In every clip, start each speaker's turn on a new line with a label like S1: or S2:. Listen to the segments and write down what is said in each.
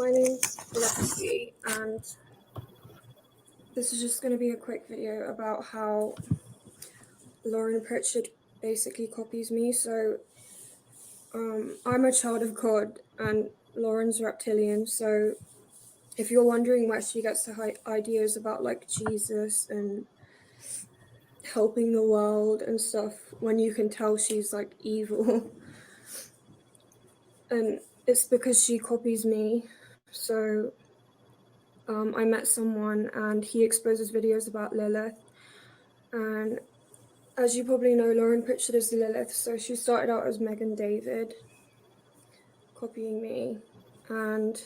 S1: my name's Loco, and this is just going to be a quick video about how Lauren Pritchard basically copies me. So I'm a child of God and Lauren's reptilian, so if you're wondering where she gets her ideas about like Jesus and helping the world and stuff, when you can tell she's like evil, and it's because she copies me. So I met someone and he exposes videos about Lilith, and as you probably know, Lauren Pritchard is Lilith, so she started out as Megan David, copying me, and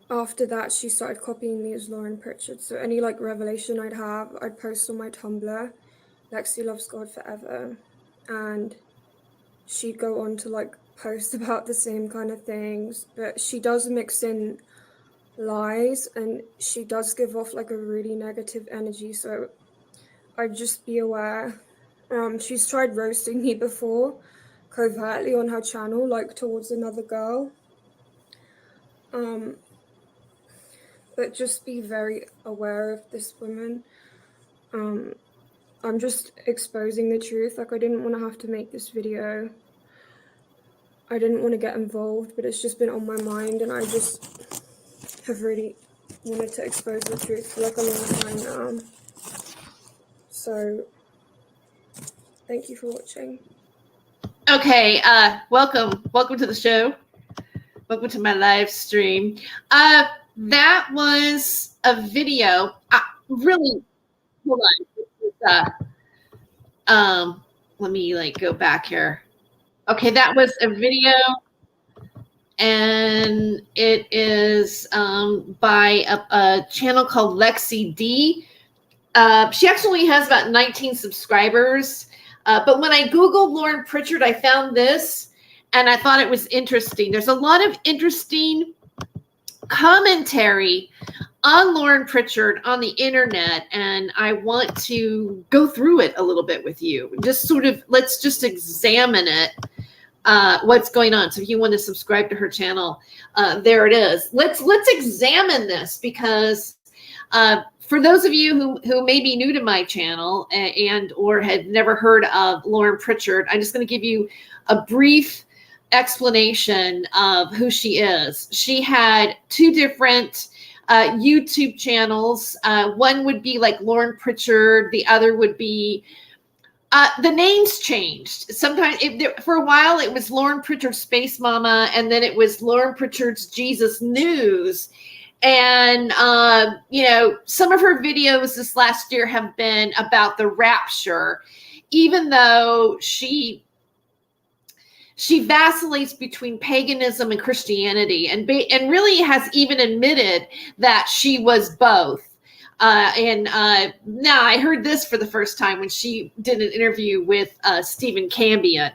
S1: after that she started copying me as Lauren Pritchard. So any like revelation I'd have, I'd post on my Tumblr, Lexi Loves God Forever, and she'd go on to like post about the same kind of things, but she does mix in lies and she does give off like a really negative energy, so I'd just be aware. She's tried roasting me before covertly on her channel, like towards another girl, but just be very aware of this woman. I'm just exposing the truth. Like, I didn't want to have to make this video, I didn't want to get involved, but it's just been on my mind and I just have really wanted to expose the truth for like a long time now. So thank you for watching.
S2: Okay, welcome to the show. Welcome to my live stream. That was a video. Really, hold on. Let me like go back here. Okay, that was a video, and it is by a channel called Lexi D. She actually has about 19 subscribers. But when I Googled Lauren Pritchard, I found this, and I thought it was interesting. There's a lot of interesting commentary on Lauren Pritchard on the internet, and I want to go through it a little bit with you. Just sort of, let's just examine it, what's going on. So if you want to subscribe to her channel, there it is. Let's examine this, because for those of you who may be new to my channel and or had never heard of Lauren Pritchard, I'm just going to give you a brief explanation of who she is. She had two different YouTube channels. One would be like Lauren Pritchard. The other would be, the names changed. Sometimes, for a while, it was Lauren Pritchard Space Mama, and then it was Lauren Pritchard's Jesus News. And, you know, some of her videos this last year have been about the rapture, even though she vacillates between paganism and Christianity, and really has even admitted that she was both. Now I heard this for the first time when she did an interview with Stephen Cambion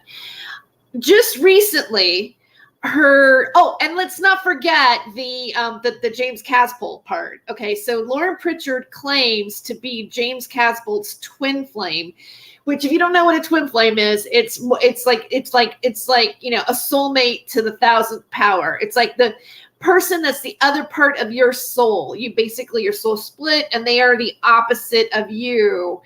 S2: just recently. And let's not forget the James Casbolt part. Okay, so Lauren Pritchard claims to be James Casbolt's twin flame, which, if you don't know what a twin flame is, it's like you know, a soulmate to the 1,000th power. It's like the person that's the other part of your soul. You basically, your soul split, and they are the opposite of you.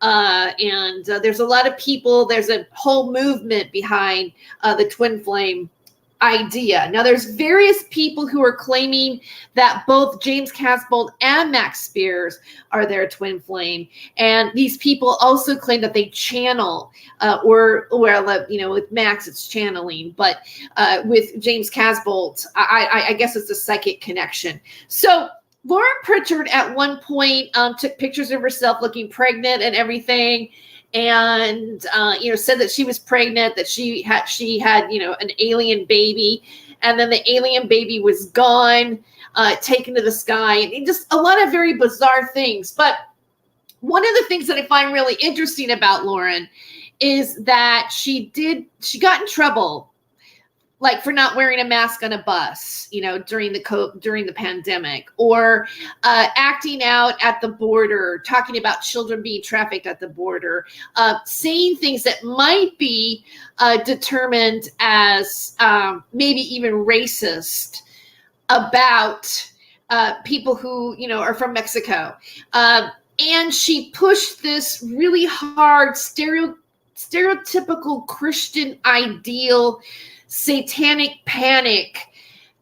S2: There's a lot of people. There's a whole movement behind the twin flame idea. Now, there's various people who are claiming that both James Casbolt and Max Spears are their twin flame, and these people also claim that they channel, or you know, with Max it's channeling, but with James Casbolt, I guess it's a psychic connection. So Lauren Pritchard at one point took pictures of herself looking pregnant and everything, and you know, said that she was pregnant, that she had you know, an alien baby, and then the alien baby was gone, taken to the sky, and just a lot of very bizarre things. But one of the things that I find really interesting about Lauren is that she got in trouble like for not wearing a mask on a bus, during the pandemic, or acting out at the border, talking about children being trafficked at the border, saying things that might be determined as maybe even racist about people who, are from Mexico. And she pushed this really hard stereotypical Christian ideal, satanic panic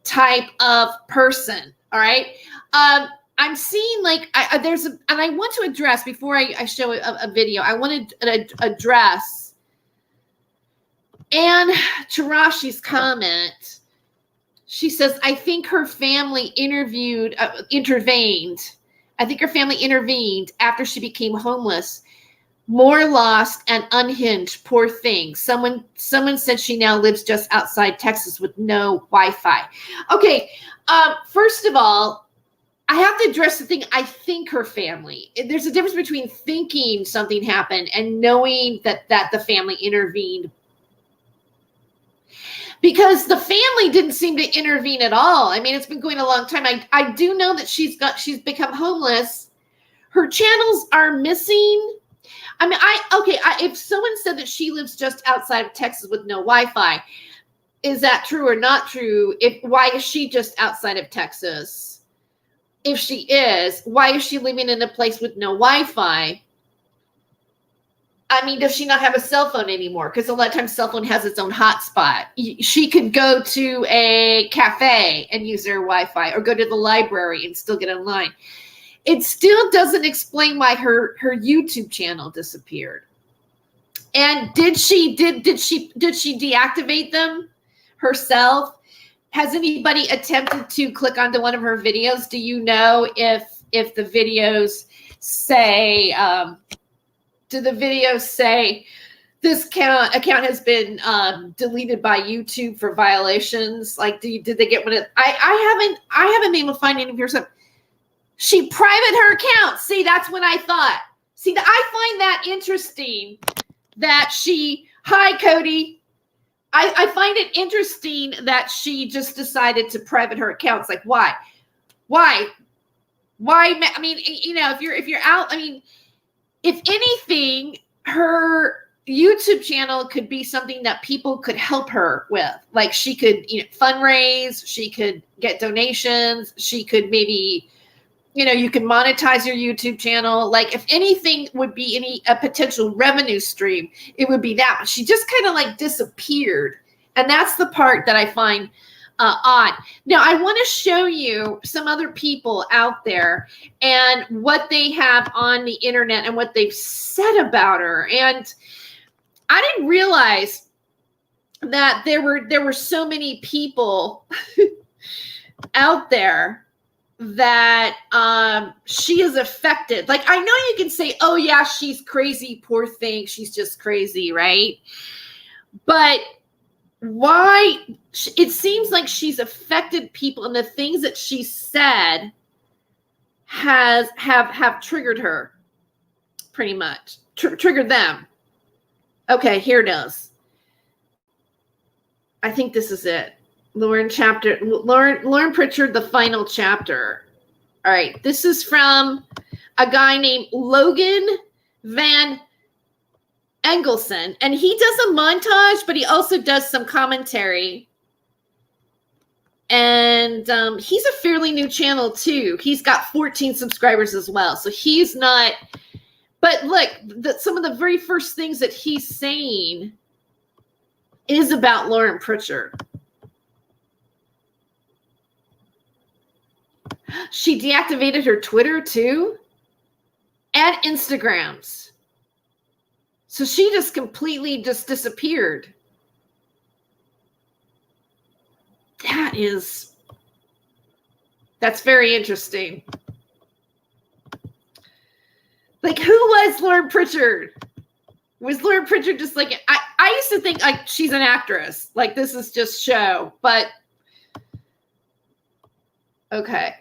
S2: type of person. All right. I'm seeing like and I want to address before I show a video. I wanted to address Anne Tarashi's comment. She says, I think her family intervened. I think her family intervened after she became homeless. More lost and unhinged, poor thing. Someone said she now lives just outside Texas with no Wi-Fi. Okay, first of all, I have to address the thing, I think her family. There's a difference between thinking something happened and knowing that the family intervened. Because the family didn't seem to intervene at all. I mean, it's been going a long time. I do know that she's become homeless. Her channels are missing. I mean, if someone said that she lives just outside of Texas with no Wi-Fi, is that true or not true? Why is she just outside of Texas? If she is, why is she living in a place with no Wi-Fi? I mean, does she not have a cell phone anymore? Because a lot of times cell phone has its own hotspot. She could go to a cafe and use their Wi-Fi, or go to the library and still get online. It still doesn't explain why her YouTube channel disappeared. And did she deactivate them herself? Has anybody attempted to click onto one of her videos? Do you know if the videos say do the videos say this account has been deleted by YouTube for violations? Like, did they get one of? I haven't been able to find any of her stuff. She private her account. See, that's what I thought. See, I find that interesting that hi, Cody. I find it interesting that she just decided to private her accounts. Like, why? I mean, if you're out, I mean, if anything, her YouTube channel could be something that people could help her with. Like, she could, fundraise, she could get donations, she could maybe, you can monetize your YouTube channel. Like, if anything would be a potential revenue stream, it would be that. She just kind of like disappeared. And that's the part that I find odd. Now, I want to show you some other people out there and what they have on the internet and what they've said about her. And I didn't realize that there were so many people out there that she is affected. Like, I know you can say, oh yeah, she's crazy, poor thing, she's just crazy, right? But why? It seems like she's affected people, and the things that she said have triggered her, pretty much triggered them. Okay, here it is. I think this is it. Lauren Pritchard, the final chapter. All right, this is from a guy named Logan Van Engelson, and he does a montage, but he also does some commentary. And he's a fairly new channel too. He's got 14 subscribers as well, so he's not. But look, some of the very first things that he's saying is about Lauren Pritchard. She deactivated her Twitter too, and Instagrams. So she just completely disappeared. That's very interesting. Like, who was Lauren Pritchard? Was Lauren Pritchard just like, I used to think like she's an actress. Like, this is just show, but okay.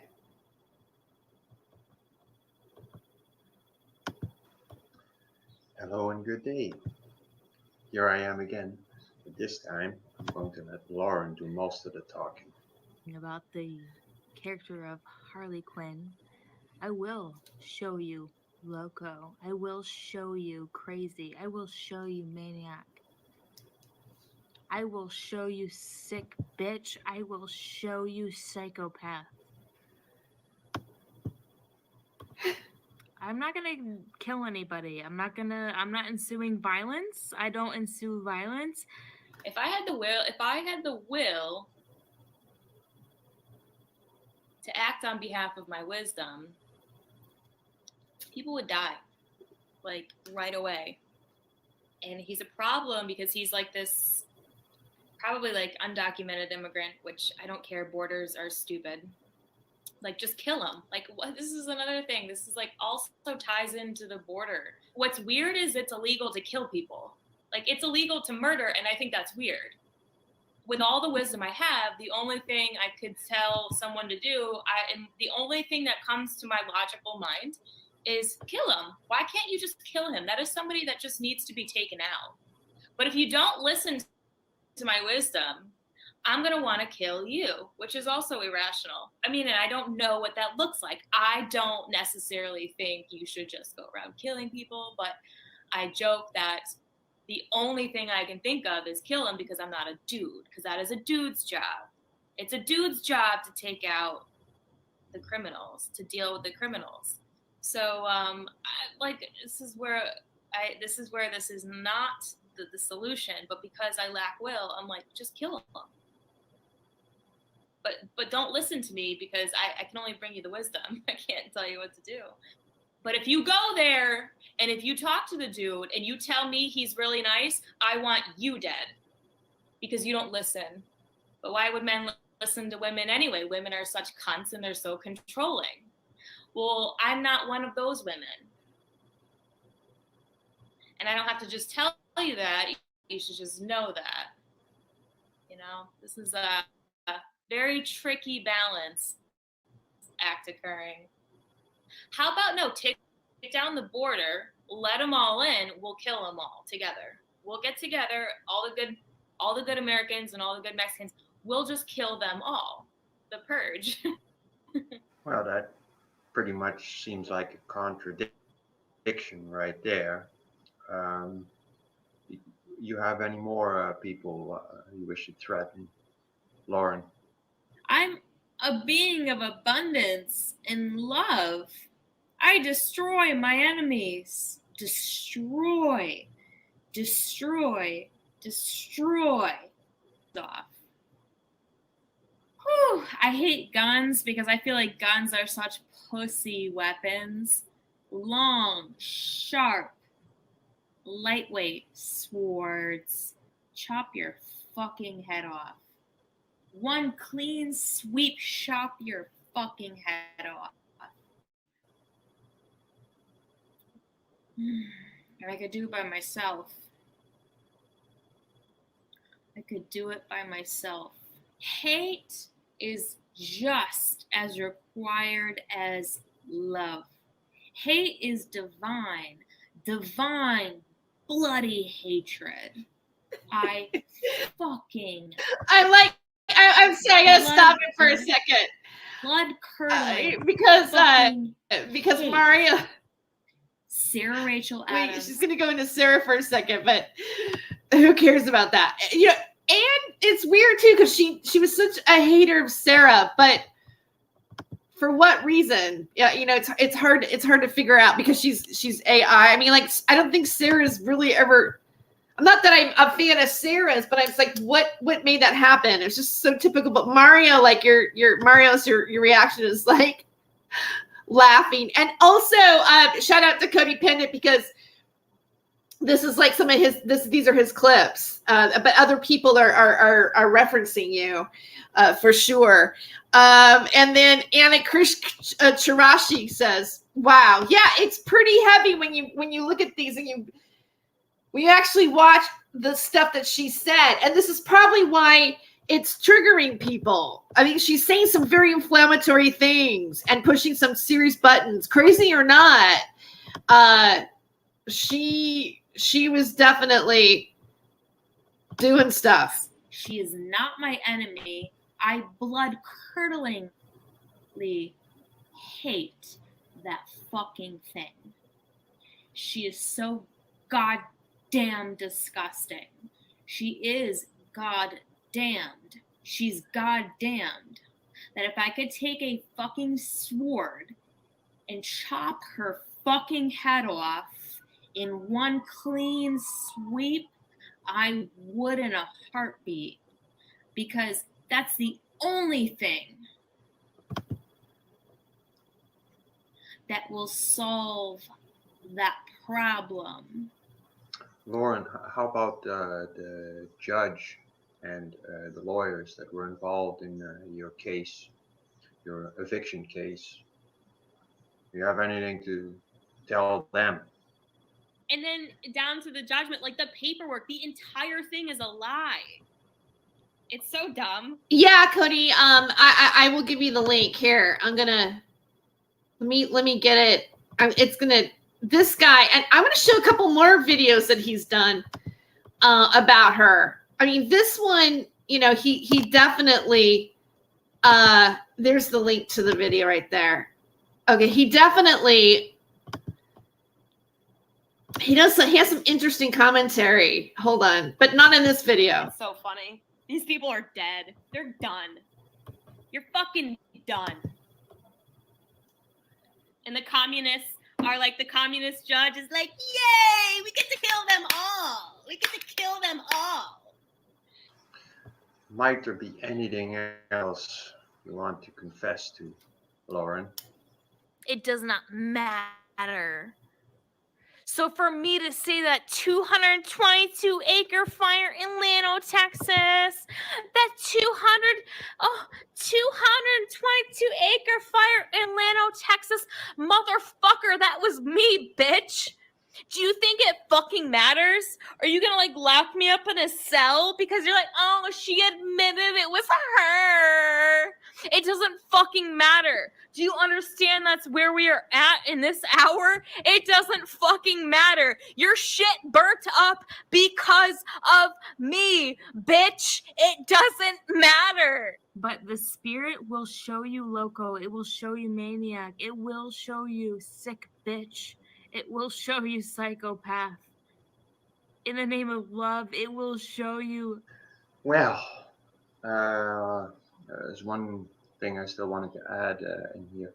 S3: Hello and good day. Here I am again. This time I'm going to let Lauren do most of the talking.
S4: About the character of Harley Quinn, I will show you Loco. I will show you crazy. I will show you maniac. I will show you sick bitch. I will show you psychopath. I'm not gonna kill anybody. I'm not ensuing violence. I don't ensue violence.
S5: If I had the will to act on behalf of my wisdom, people would die, like, right away. And he's a problem because he's like this, probably like undocumented immigrant, which I don't care. Borders are stupid. Like, just kill him. Like, what? This is another thing. This is like also ties into the border. What's weird is it's illegal to kill people. Like, it's illegal to murder, and I think that's weird. With all the wisdom I have, the only thing I could tell someone to do, and the only thing that comes to my logical mind is kill him. Why can't you just kill him? That is somebody that just needs to be taken out. But if you don't listen to my wisdom, I'm going to want to kill you, which is also irrational. I mean, and I don't know what that looks like. I don't necessarily think you should just go around killing people, but I joke that the only thing I can think of is kill him because I'm not a dude, because that is a dude's job. It's a dude's job to take out the criminals, to deal with the criminals. So, this is where this is not the solution, but because I lack will, I'm like, just kill him. But don't listen to me because I can only bring you the wisdom. I can't tell you what to do. But if you go there and if you talk to the dude and you tell me he's really nice, I want you dead because you don't listen. But why would men listen to women anyway? Women are such cunts and they're so controlling. Well, I'm not one of those women. And I don't have to just tell you that. You should just know that. You know, this is a very tricky balance act occurring. How about take down the border, let them all in, we'll kill them all together. We'll get together, all the good Americans and all the good Mexicans, we'll just kill them all. The purge.
S3: Well, that pretty much seems like a contradiction right there. You have any more people you wish to threaten? Lauren?
S4: I'm a being of abundance and love. I destroy my enemies. Destroy. Off. Whew, I hate guns because I feel like guns are such pussy weapons. Long, sharp, lightweight swords. Chop your fucking head off. One clean sweep, chop your fucking head off. And I could do it by myself. Hate is just as required as love. Hate is divine bloody hatred.
S2: I'm saying I gotta stop it for a second.
S4: Blood curdling.
S2: Because Mario.
S4: Sarah Rachel Adams.
S2: Wait, she's gonna go into Sarah for a second, but who cares about that? You know, and it's weird too because she was such a hater of Sarah, but for what reason? Yeah, you know, it's hard to figure out because she's AI. I mean, like, I don't think Sarah's really ever. I'm not that I'm a fan of Sarah's, but I'm just like, what made that happen? It's just so typical. But Mario, like your reaction is like laughing. And also, shout out to Cody Pendant because this is like some of these are his clips. But other people are referencing you for sure. And then Anna Chirashi says, "Wow, yeah, it's pretty heavy when you look at these and we actually watch the stuff that she said. And this is probably why it's triggering people. I mean, she's saying some very inflammatory things and pushing some serious buttons, crazy or not. She was definitely doing stuff.
S4: She is not my enemy. I blood-curdlingly hate that fucking thing. She is so goddamn disgusting. She is goddamned. She's goddamned. That if I could take a fucking sword and chop her fucking head off in one clean sweep, I would in a heartbeat. Because that's the only thing that will solve that problem.
S3: Lauren, how about the judge and the lawyers that were involved in your case, your eviction case? Do you have anything to tell them?
S5: And then down to the judgment, like the paperwork, the entire thing is a lie. It's so dumb.
S2: Yeah, Cody. I will give you the link here. I'm gonna let me get it. This guy, and I'm gonna show a couple more videos that he's done about her. I mean, this one, you know, he definitely. There's the link to the video right there. Okay, he has some interesting commentary. Hold on, but not in this video.
S5: It's so funny. These people are dead. They're done. You're fucking done. And the communists are like, the communist judge is like, yay, we get to kill them all. We get to kill them all.
S3: Might there be anything else you want to confess to, Lauren?
S6: It does not matter. So for me to say that 222-acre fire in Llano, Texas, that 222-acre fire in Llano, Texas, motherfucker, that was me, bitch. Do you think it fucking matters? Are you gonna like lock me up in a cell because you're like, oh, she admitted it was her? It doesn't fucking matter. Do you understand that's where we are at in this hour? It doesn't fucking matter. Your shit burnt up because of me, bitch. It doesn't matter.
S4: But the spirit will show you Loco. It will show you maniac. It will show you sick bitch. It will show you psychopath. In the name of love, it will show you.
S3: Well, there's one thing I still wanted to add in here.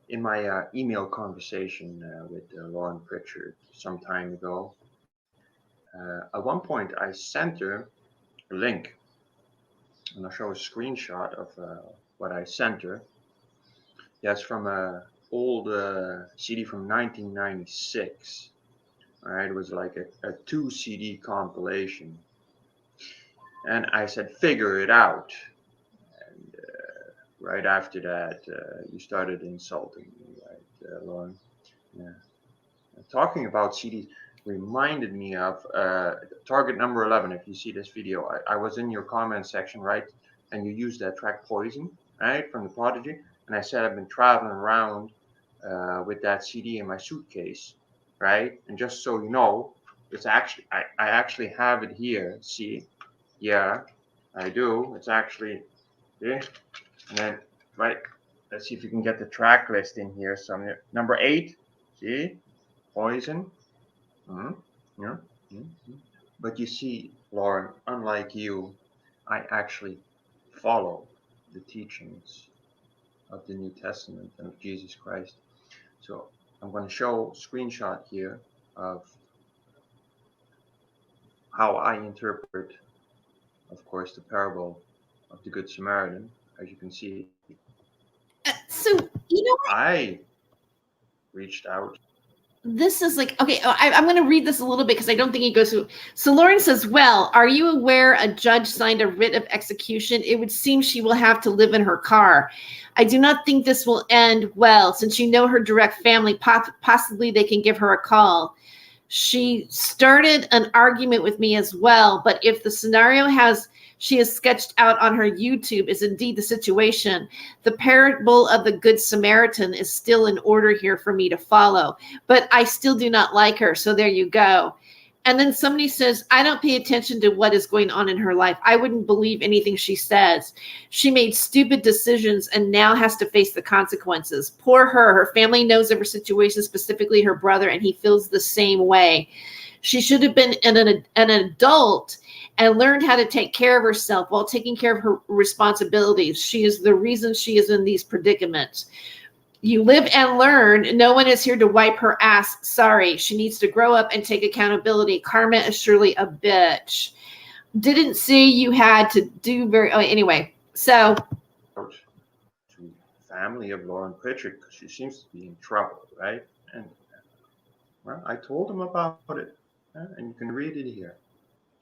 S3: In my email conversation with Lauren Pritchard some time ago, at one point I sent her a link, and I'll show a screenshot of what I sent her. That's from a old CD from 1996. All right, it was like a 2 CD compilation, and I said, figure it out. And right after that, you started insulting me, right, Lauren? Yeah. Talking about CDs reminded me of target number 11. If you see this video, I was in your comment section, right, and you used that track Poison, right, from the Prodigy, and I said I've been traveling around with that CD in my suitcase, right? And just so you know, it's actually I actually have it here. See, yeah, I do. It's actually there. And then right, let's see if you can get the track list in here. So number 8, see, Poison. Yeah. But you see, Lauren, unlike you, I actually follow the teachings of the New Testament and of Jesus Christ. So I'm going to show a screenshot here of how I interpret, of course, the parable of the Good Samaritan. As you can see,
S2: So, you know what?
S3: I reached out.
S2: This is like, okay, I'm going to read this a little bit because I don't think it goes through. So Lauren says, well, are you aware a judge signed a writ of execution? It would seem she will have to live in her car. I do not think this will end well. Since you know her direct family, possibly they can give her a call. She started an argument with me as well, but if the scenario she has sketched out on her YouTube is indeed the situation, the parable of the Good Samaritan is still in order here for me to follow. But I still do not like her, so there you go. And then somebody says, I don't pay attention to what is going on in her life. I wouldn't believe anything she says. She made stupid decisions and now has to face the consequences. Poor her. Her family knows of her situation, specifically her brother, and he feels the same way. She should have been an adult and learned how to take care of herself while taking care of her responsibilities. She is the reason she is in these predicaments. You live and learn. No one is here to wipe her ass. Sorry. She needs to grow up and take accountability. Karma is surely a bitch. Didn't see you had to do anyway. So.
S3: To family of Lauren Pritchard, because she seems to be in trouble, right? And well, I told him about it, and you can read it here.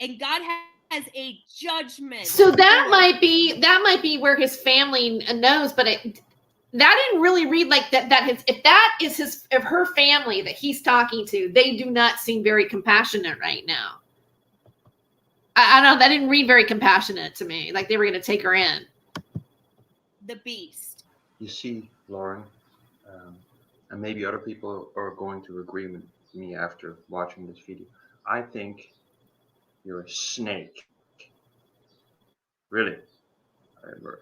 S6: And God has a judgment.
S2: So that might be where his family knows, but that didn't really read like that. If that is of her family that he's talking to, they do not seem very compassionate right now. I don't know. That didn't read very compassionate to me. Like they were going to take her in.
S6: The beast.
S3: You see, Lauren, and maybe other people are going to agree with me after watching this video. I think you're a snake. Really.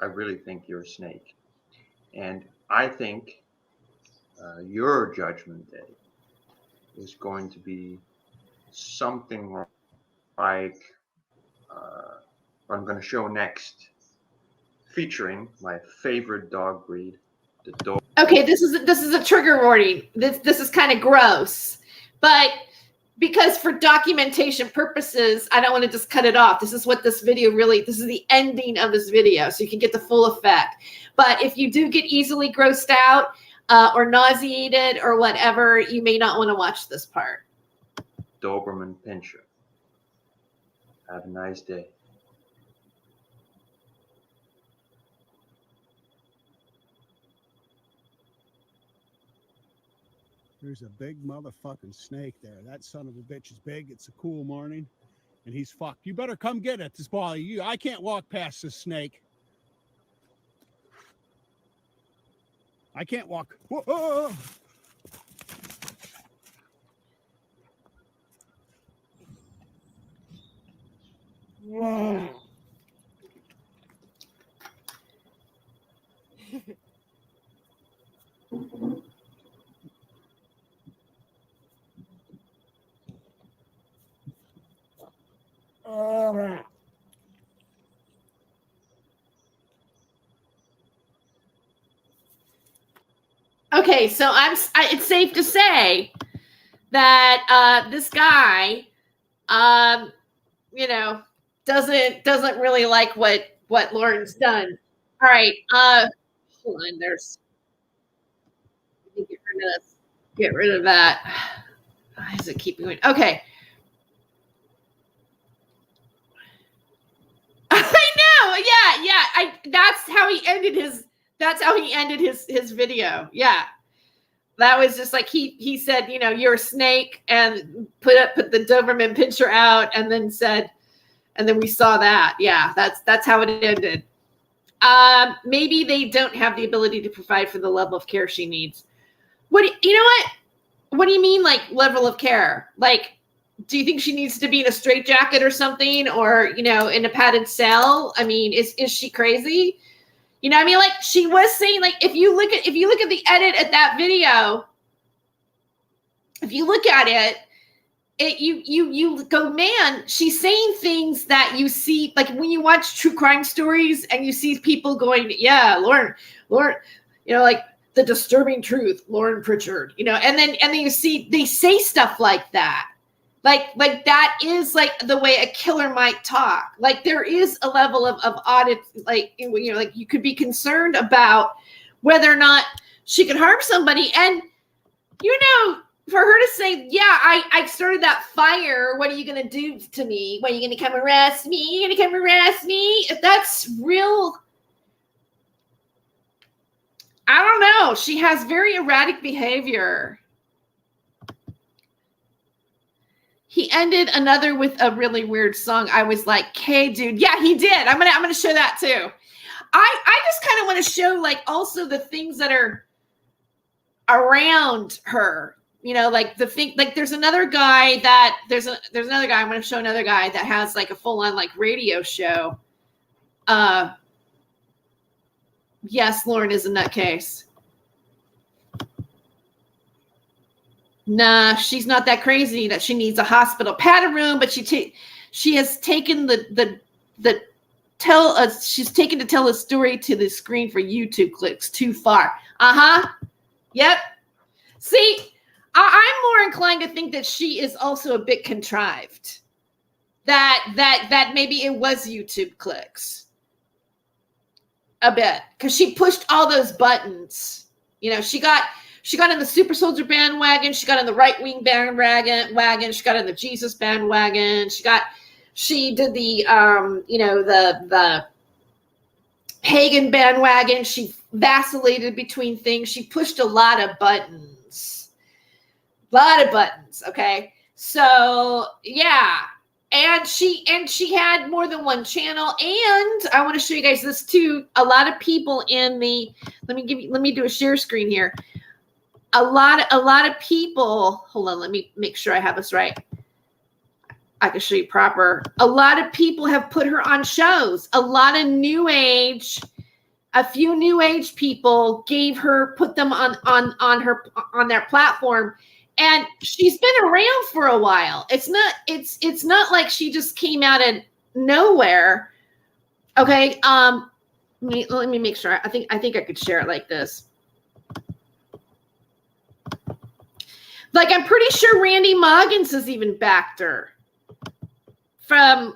S3: I really think you're a snake. And I think your judgment day is going to be something like what I'm going to show next, featuring my favorite dog breed, the dog.
S2: Okay, this is a trigger warning. This is kind of gross, but because for documentation purposes, I don't want to just cut it off. This is what this video this is the ending of this video, so you can get the full effect. But if you do get easily grossed out or nauseated or whatever, you may not want to watch this part.
S3: Doberman Pinscher. Have a nice day.
S7: There's a big motherfucking snake there. That son of a bitch is big. It's a cool morning, and he's fucked. You better come get it. This ball, I can't walk past this snake. I can't walk. Whoa. Whoa.
S2: Okay, so it's safe to say that this guy, doesn't really like what Lauren's done. All right, hold on. Get rid of that. Why does it keep going? Okay. I know. Yeah. That's how he ended his video. Yeah. That was just like he said, you're a snake, and put the Doberman Pinscher out, and then we saw that. Yeah, that's how it ended. Maybe they don't have the ability to provide for the level of care she needs. What do you mean, like, level of care? Like, do you think she needs to be in a straitjacket or something, or in a padded cell? I mean, is she crazy? You know what I mean? Like, she was saying, like, if you look at the edit at that video, if you look at it, you go, man, she's saying things that you see, like when you watch true crime stories and you see people going, yeah, Lauren, like the disturbing truth, Lauren Pritchard, and then you see they say stuff like that. Like that is like the way a killer might talk. Like there is a level of audit, like you could be concerned about whether or not she could harm somebody. And for her to say, yeah, I started that fire. What are you gonna do to me? What, are you gonna come arrest me? You're gonna come arrest me? If that's real, I don't know. She has very erratic behavior. He ended another with a really weird song. I was like, "Hey, dude, yeah, he did." I'm gonna show that too. I just kind of want to show, like, also the things that are around her. you know, like there's another guy I'm going to show another guy that has like a full on like radio show. Yes, Lauren is a nutcase. Nah, she's not that crazy that she needs a hospital padded room, but she has taken she's taken to tell a story to the screen for YouTube clicks too far. Yep. See, I'm more inclined to think that she is also a bit contrived. That maybe it was YouTube clicks. A bit, because she pushed all those buttons. You know, she got in the super soldier bandwagon. She got in the right wing bandwagon. She got in the Jesus bandwagon. She did the the pagan bandwagon. She vacillated between things. She pushed a lot of buttons. Okay, so yeah. And she had more than one channel, and I want to show you guys this too. A lot of people in the let me do a share screen here. A lot of people. Hold on, let me make sure I have this right. I can show you proper. A lot of people have put her on shows. A lot of new age, a few new age people put them on their platform. And she's been around for a while. It's not like she just came out of nowhere. Okay. Let me make sure. I think I could share it like this. Like, I'm pretty sure Randy Moggins has even backed her from,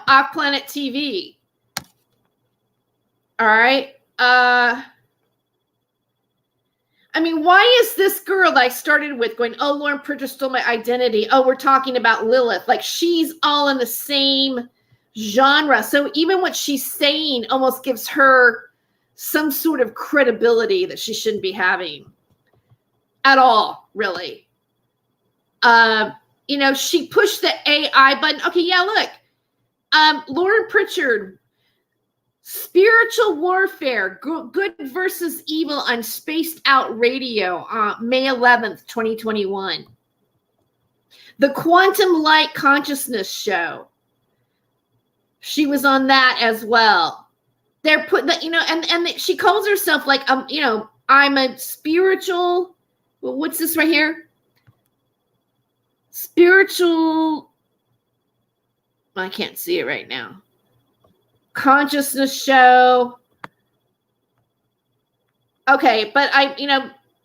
S2: Off Planet TV. All right. I mean, why is this girl that I started with going, oh, Lauren Pritchard stole my identity. Oh, we're talking about Lilith. Like, she's all in the same genre. So even what she's saying almost gives her some sort of credibility that she shouldn't be having at all, really. She pushed the AI button. Okay, yeah, look. Lauren Pritchard, spiritual warfare, good versus evil on Spaced Out Radio, May 11th, 2021. The Quantum Light Consciousness Show. She was on that as well. They're putting that, and she calls herself like, I'm a spiritual, what's this right here? Spiritual, I can't see it right now. Consciousness show. Okay, but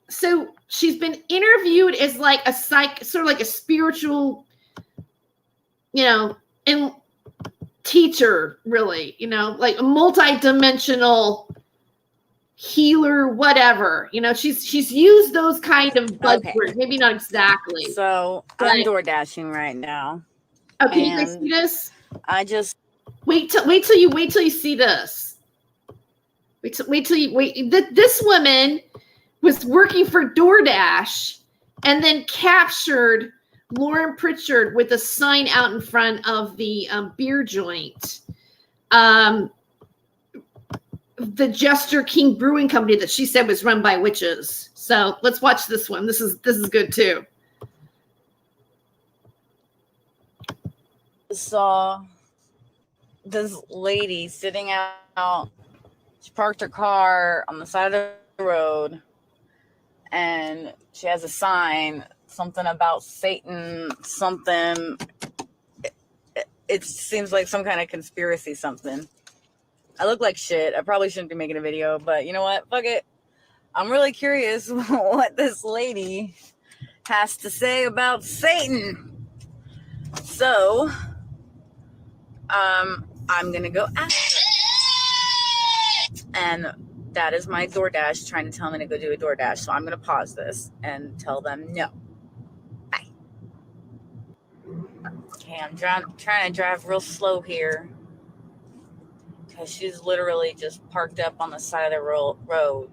S2: so she's been interviewed as like a sort of like a spiritual, and teacher, really, like a multi-dimensional healer, whatever. She's used those kind of buzzwords, maybe not exactly.
S8: So I'm door dashing right now.
S2: Okay, you guys see this?
S8: I just
S2: wait till you see this. Wait till you. This woman was working for DoorDash and then captured Lauren Pritchard with a sign out in front of the beer joint. The Jester King Brewing Company that she said was run by witches. So let's watch this one. This is good too.
S8: Saw this lady sitting out. She parked her car on the side of the road, and she has a sign, something about Satan, something. It seems like some kind of conspiracy something. I look like shit. I probably shouldn't be making a video, but you know what? Fuck it. I'm really curious what this lady has to say about Satan. So, I'm going to go ask her. And that is my DoorDash trying to tell me to go do a DoorDash. So I'm going to pause this and tell them no. Bye. Okay, I'm trying to drive real slow here. She's literally just parked up on the side of the road.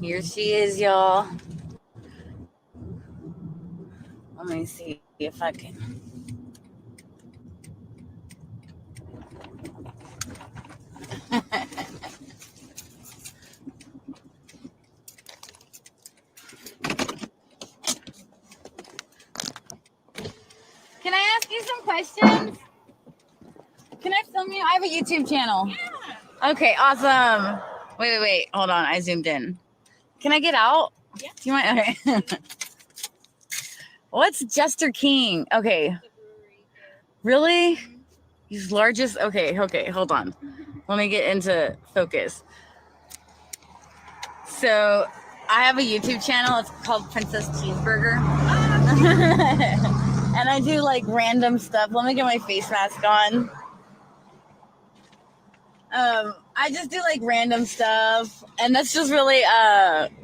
S8: Here she is, y'all. Let me see if I can. Can I ask you some questions? Can I film you? I have a YouTube channel. Yeah. Okay, awesome. Wait. Hold on. I zoomed in. Can I get out?
S5: Yeah.
S8: Do you mind? Okay. What's Jester King? Okay. Really? He's largest. Okay. Hold on. Let me get into focus. So I have a YouTube channel. It's called Princess Cheeseburger. And I do like random stuff. Let me get my face mask on. I just do like random stuff, and that's just really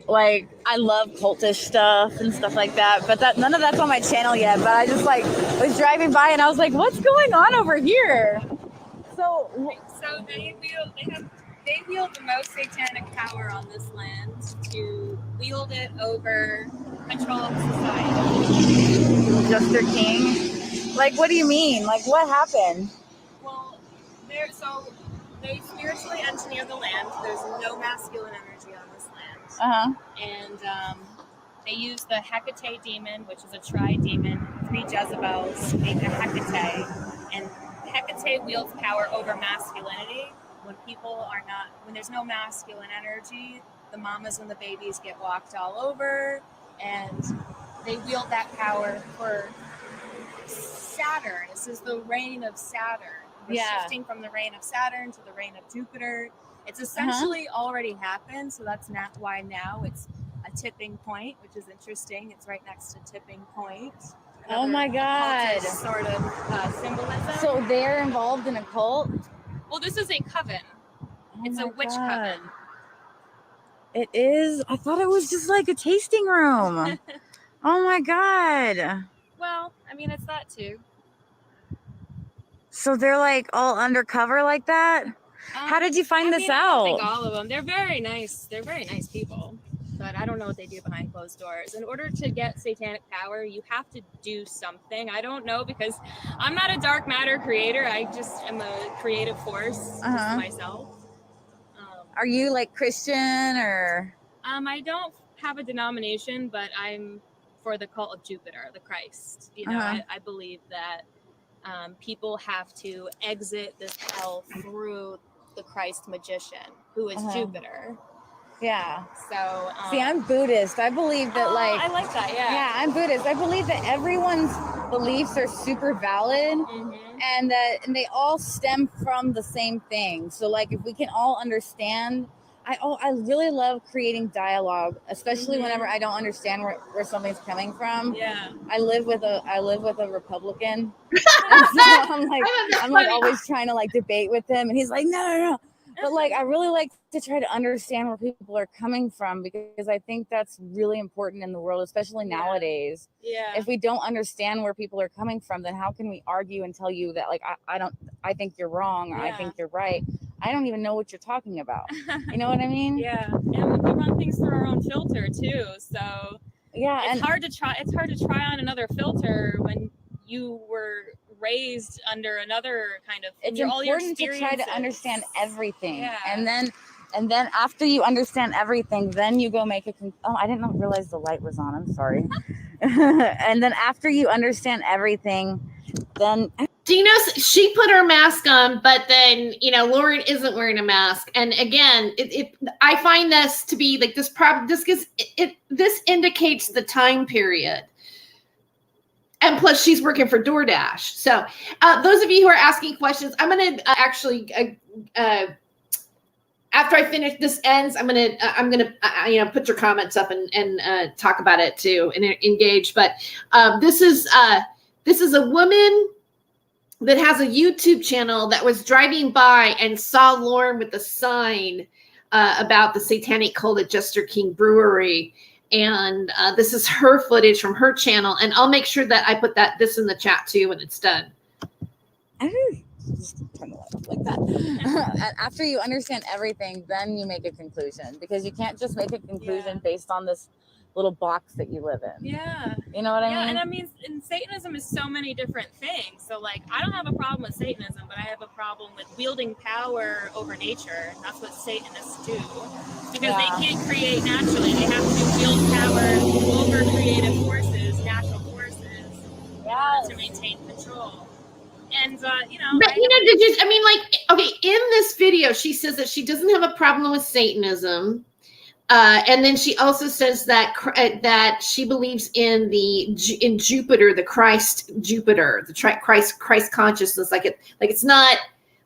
S8: like I love cultish stuff and stuff like that. But none of that's on my channel yet. But I just like was driving by and I was like, what's going on over here? So
S5: they wield the most satanic power on this land to wield it over control of society.
S8: Jester King? Like, what do you mean? Like, what happened?
S5: Well, they spiritually engineer the land. There's no masculine energy on this land. And they use the Hecate demon, which is a tri-demon. 3 Jezebels make a Hecate. And Hecate wields power over masculinity. When there's no masculine energy, the mamas and the babies get walked all over. And they wield that power for Saturn. This is the reign of Saturn. We're shifting from the reign of Saturn to the reign of Jupiter. It's essentially already happened, so that's not why now it's a tipping point, which is interesting. It's right next to tipping point.
S8: Oh my God.
S5: Sort of symbolism.
S8: So they're involved in a cult?
S5: Well, this is a coven. It's a witch coven.
S8: It is? I thought it was just like a tasting room. Oh my God.
S5: Well, I mean, it's that too.
S8: So they're like all undercover like that? How did you find this out?
S5: I think all of them. They're very nice. They're very nice people. But I don't know what they do behind closed doors. In order to get satanic power, you have to do something. I don't know because I'm not a dark matter creator. I just am a creative force just myself.
S8: Are you like Christian or?
S5: I don't have a denomination, but I'm for the cult of Jupiter, the Christ. You know, I believe that people have to exit this hell through the Christ magician, who is Jupiter.
S8: Yeah.
S5: So
S8: see, I'm Buddhist. I believe that
S5: I like that.
S8: Yeah, I'm Buddhist. I believe that everyone's beliefs are super valid, and they all stem from the same thing. So like, if we can all understand, I really love creating dialogue, especially whenever I don't understand where something's coming from.
S5: Yeah.
S8: I live with a Republican, and so I'm like always trying to like debate with him, and he's like, no. But like, I really like to try to understand where people are coming from, because I think that's really important in the world, especially nowadays.
S5: Yeah.
S8: If we don't understand where people are coming from, then how can we argue and tell you that like, I think you're wrong, or I think you're right. I don't even know what you're talking about. You know what I mean?
S5: Yeah. And we run things through our own filter too. So
S8: yeah,
S5: it's hard to try on another filter when you were raised under another kind of.
S8: It's important to try to understand everything, and then after you understand everything, then you go make I didn't realize the light was on. I'm sorry. And then after you understand everything, then.
S2: Do you know she put her mask on, but then Lauren isn't wearing a mask, and again, I find this to be like this this indicates the time period. And plus, she's working for DoorDash. So, those of you who are asking questions, I'm going to actually, after I finish this ends, I'm going to put your comments up and talk about it too and engage. But this is a woman that has a YouTube channel that was driving by and saw Lauren with a sign about the satanic cult at Jester King Brewery. And this is her footage from her channel, and I'll make sure that I put this in the chat too when it's done.
S8: Just turn the light off like that. After you understand everything, then you make a conclusion, because you can't just make a conclusion based on this little box that you live in.
S5: Yeah.
S8: You know what I mean?
S5: Yeah, and I mean, and Satanism is so many different things. So like, I don't have a problem with Satanism, but I have a problem with wielding power over nature. That's what Satanists do. Because they can't create naturally. They have to wield power over creative forces, natural forces.
S4: to maintain control. And
S2: but okay, in this video, she says that she doesn't have a problem with Satanism. And then she also says that she believes in Jupiter, the Christ Jupiter, the Christ consciousness. It's not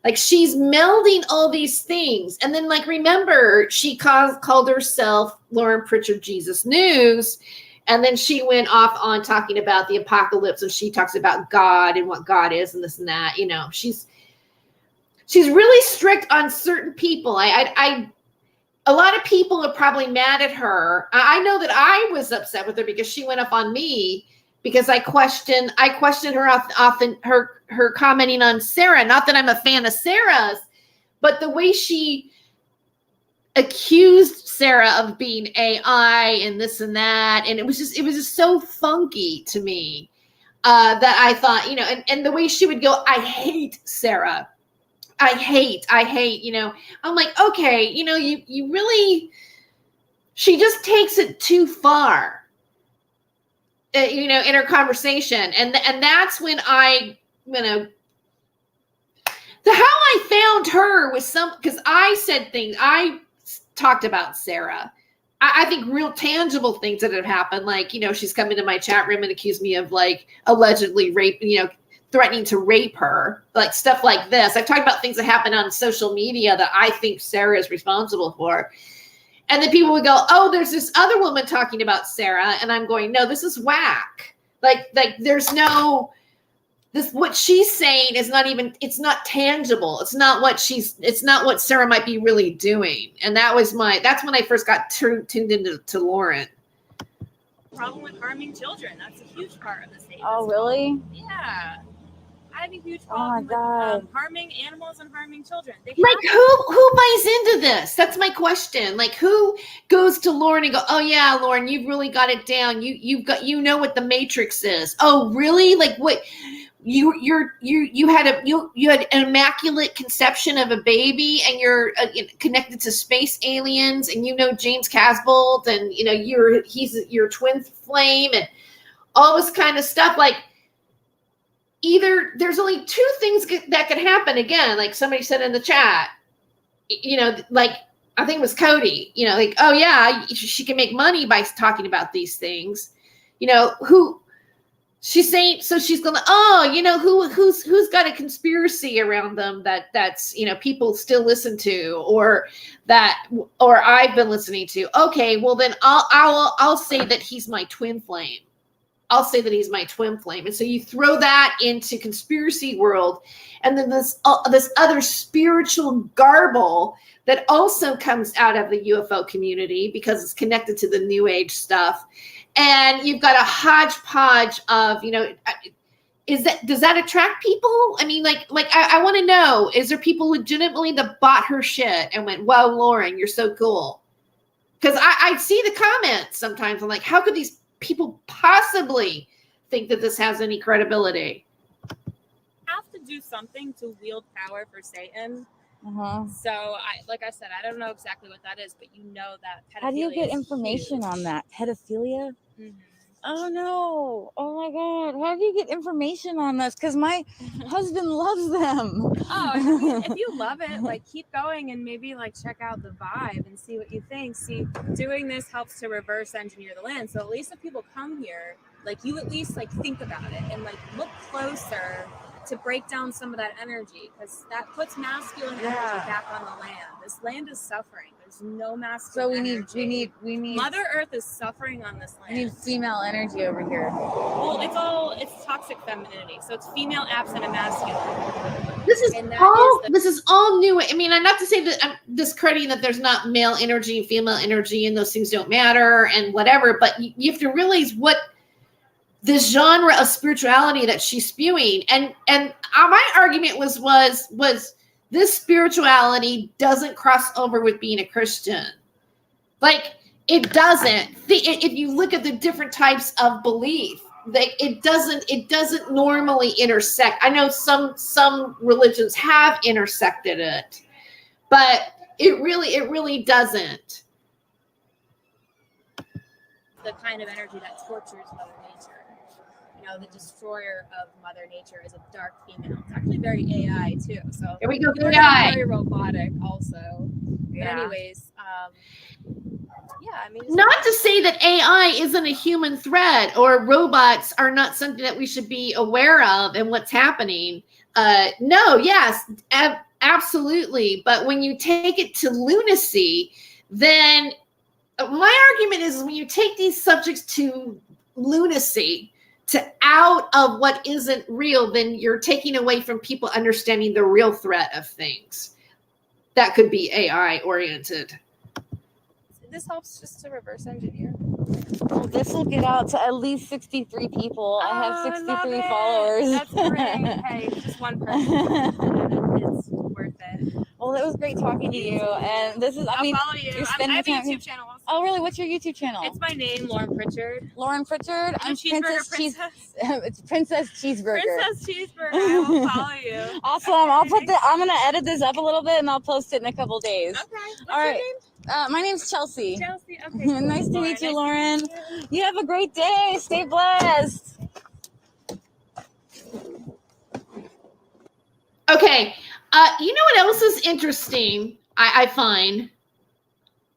S2: like she's melding all these things. And then remember, she called herself Lauren Pritchard Jesus News. And then she went off on talking about the apocalypse, and she talks about God and what God is and this and that. She's really strict on certain people. A lot of people are probably mad at her. I know that I was upset with her because she went up on me because I questioned her often, her commenting on Sarah. Not that I'm a fan of Sarah's, but the way she accused Sarah of being AI and this and that, and it was just so funky to me that I thought, and the way she would go, I hate Sarah. I hate, I'm like, okay, you really, she just takes it too far, in her conversation. And that's when how I found her was because I said things, I talked about Sarah. I think real tangible things that have happened. She's come into my chat room and accused me of allegedly rape, threatening to rape her, stuff like this. I've talked about things that happen on social media that I think Sarah is responsible for. And then people would go, oh, there's this other woman talking about Sarah. And I'm going, no, this is whack. There's no, what she's saying is not even, it's not tangible. It's not what Sarah might be really doing. And that's when I first got tuned into Lauren.
S4: problem with harming children. That's a huge part of the statement.
S8: Oh, really?
S4: Yeah. I have a huge problem with harming animals and harming children.
S2: Who buys into this? That's my question. Who goes to Lauren and go, oh yeah, Lauren, you've really got it down. You know what the Matrix is. Oh, really? What? You had an immaculate conception of a baby, and you're connected to space aliens, and James Casbolt, and he's your twin flame, and all this kind of stuff. Either there's only two things that could happen. Again, like somebody said in the chat, I think it was Cody, oh yeah, she can make money by talking about these things. Who she's saying, so she's going, who's got a conspiracy around them that's people still listen to, or I've been listening to. Okay, well then I'll say that he's my twin flame. I'll say that he's my twin flame. And so you throw that into conspiracy world, and then this other spiritual garble that also comes out of the UFO community because it's connected to the New Age stuff. And you've got a hodgepodge of, does that attract people? I mean, I want to know, is there people legitimately that bought her shit and went, wow, Lauren, you're so cool? Because I see the comments sometimes. I'm like, how could these people possibly think that this has any credibility?
S5: Have to do something to wield power for Satan.
S8: Uh-huh.
S5: So I said, I don't know exactly what that is, but that pedophilia.
S8: How do you get
S5: is
S8: information
S5: huge.
S8: on that? Pedophilia?
S5: Mm-hmm.
S8: Oh no. Oh my God. How do you get information on this? Because my husband loves them.
S5: Oh, if you love it, keep going and maybe check out the vibe and see what you think. See, doing this helps to reverse engineer the land. So at least if people come here, you at least think about it and look closer to break down some of that energy, because that puts masculine energy back on the land. This land is suffering. There's no masculine energy. We need Mother Earth is suffering on this land.
S8: We need female energy over here.
S5: Well, it's toxic femininity. So it's female absent and masculine.
S2: This is all new. I mean, I'm not to say that I'm discrediting that there's not male energy and female energy and those things don't matter and whatever, but you have to realize what this genre of spirituality that she's spewing. And my argument was this spirituality doesn't cross over with being a Christian. It doesn't. If you look at the different types of belief, it doesn't normally intersect. I know some religions have intersected it, but it really doesn't.
S5: The kind of energy that tortures Mother Nature.
S9: the destroyer of Mother Nature is a dark female. It's actually very AI too. So
S2: Here we go,
S9: people are
S2: AI.
S9: very robotic also.
S8: Yeah.
S9: But anyways, yeah, I mean,
S2: Not to say that AI isn't a human threat or robots are not something that we should be aware of and what's happening. No, yes, absolutely. But when you take it to lunacy, then my argument is when you take these subjects to lunacy, to out of what isn't real, then you're taking away from people understanding the real threat of things that could be AI oriented.
S9: this helps just to reverse engineer.
S8: Well, this will get out to at least 63 people. I have 63 followers.
S9: That's great. Hey, just one person. It's worth it.
S8: Well, it was great talking to you. And this is, I mean,
S9: I'll follow you.
S8: you're
S9: I
S8: spending
S9: have a
S8: time.
S9: YouTube channel also.
S8: Oh, really? What's your YouTube channel?
S9: It's my name, Lauren Pritchard.
S8: Lauren Pritchard. I'm
S9: Cheeseburger
S8: Princess
S9: Princess.
S8: It's Princess Cheeseburger.
S9: Princess Cheeseburger. I will follow you.
S8: Awesome. I'll put I'm gonna edit this up a little bit and I'll post it in a couple days.
S9: Okay. What's
S8: All
S9: your
S8: right.
S9: name?
S8: My name's Chelsea.
S9: Chelsea. Okay. Cool.
S8: Nice to meet you, Lauren.
S9: Nice to meet you.
S8: You have a great day. Stay blessed.
S2: Okay. You know what else is interesting, I find,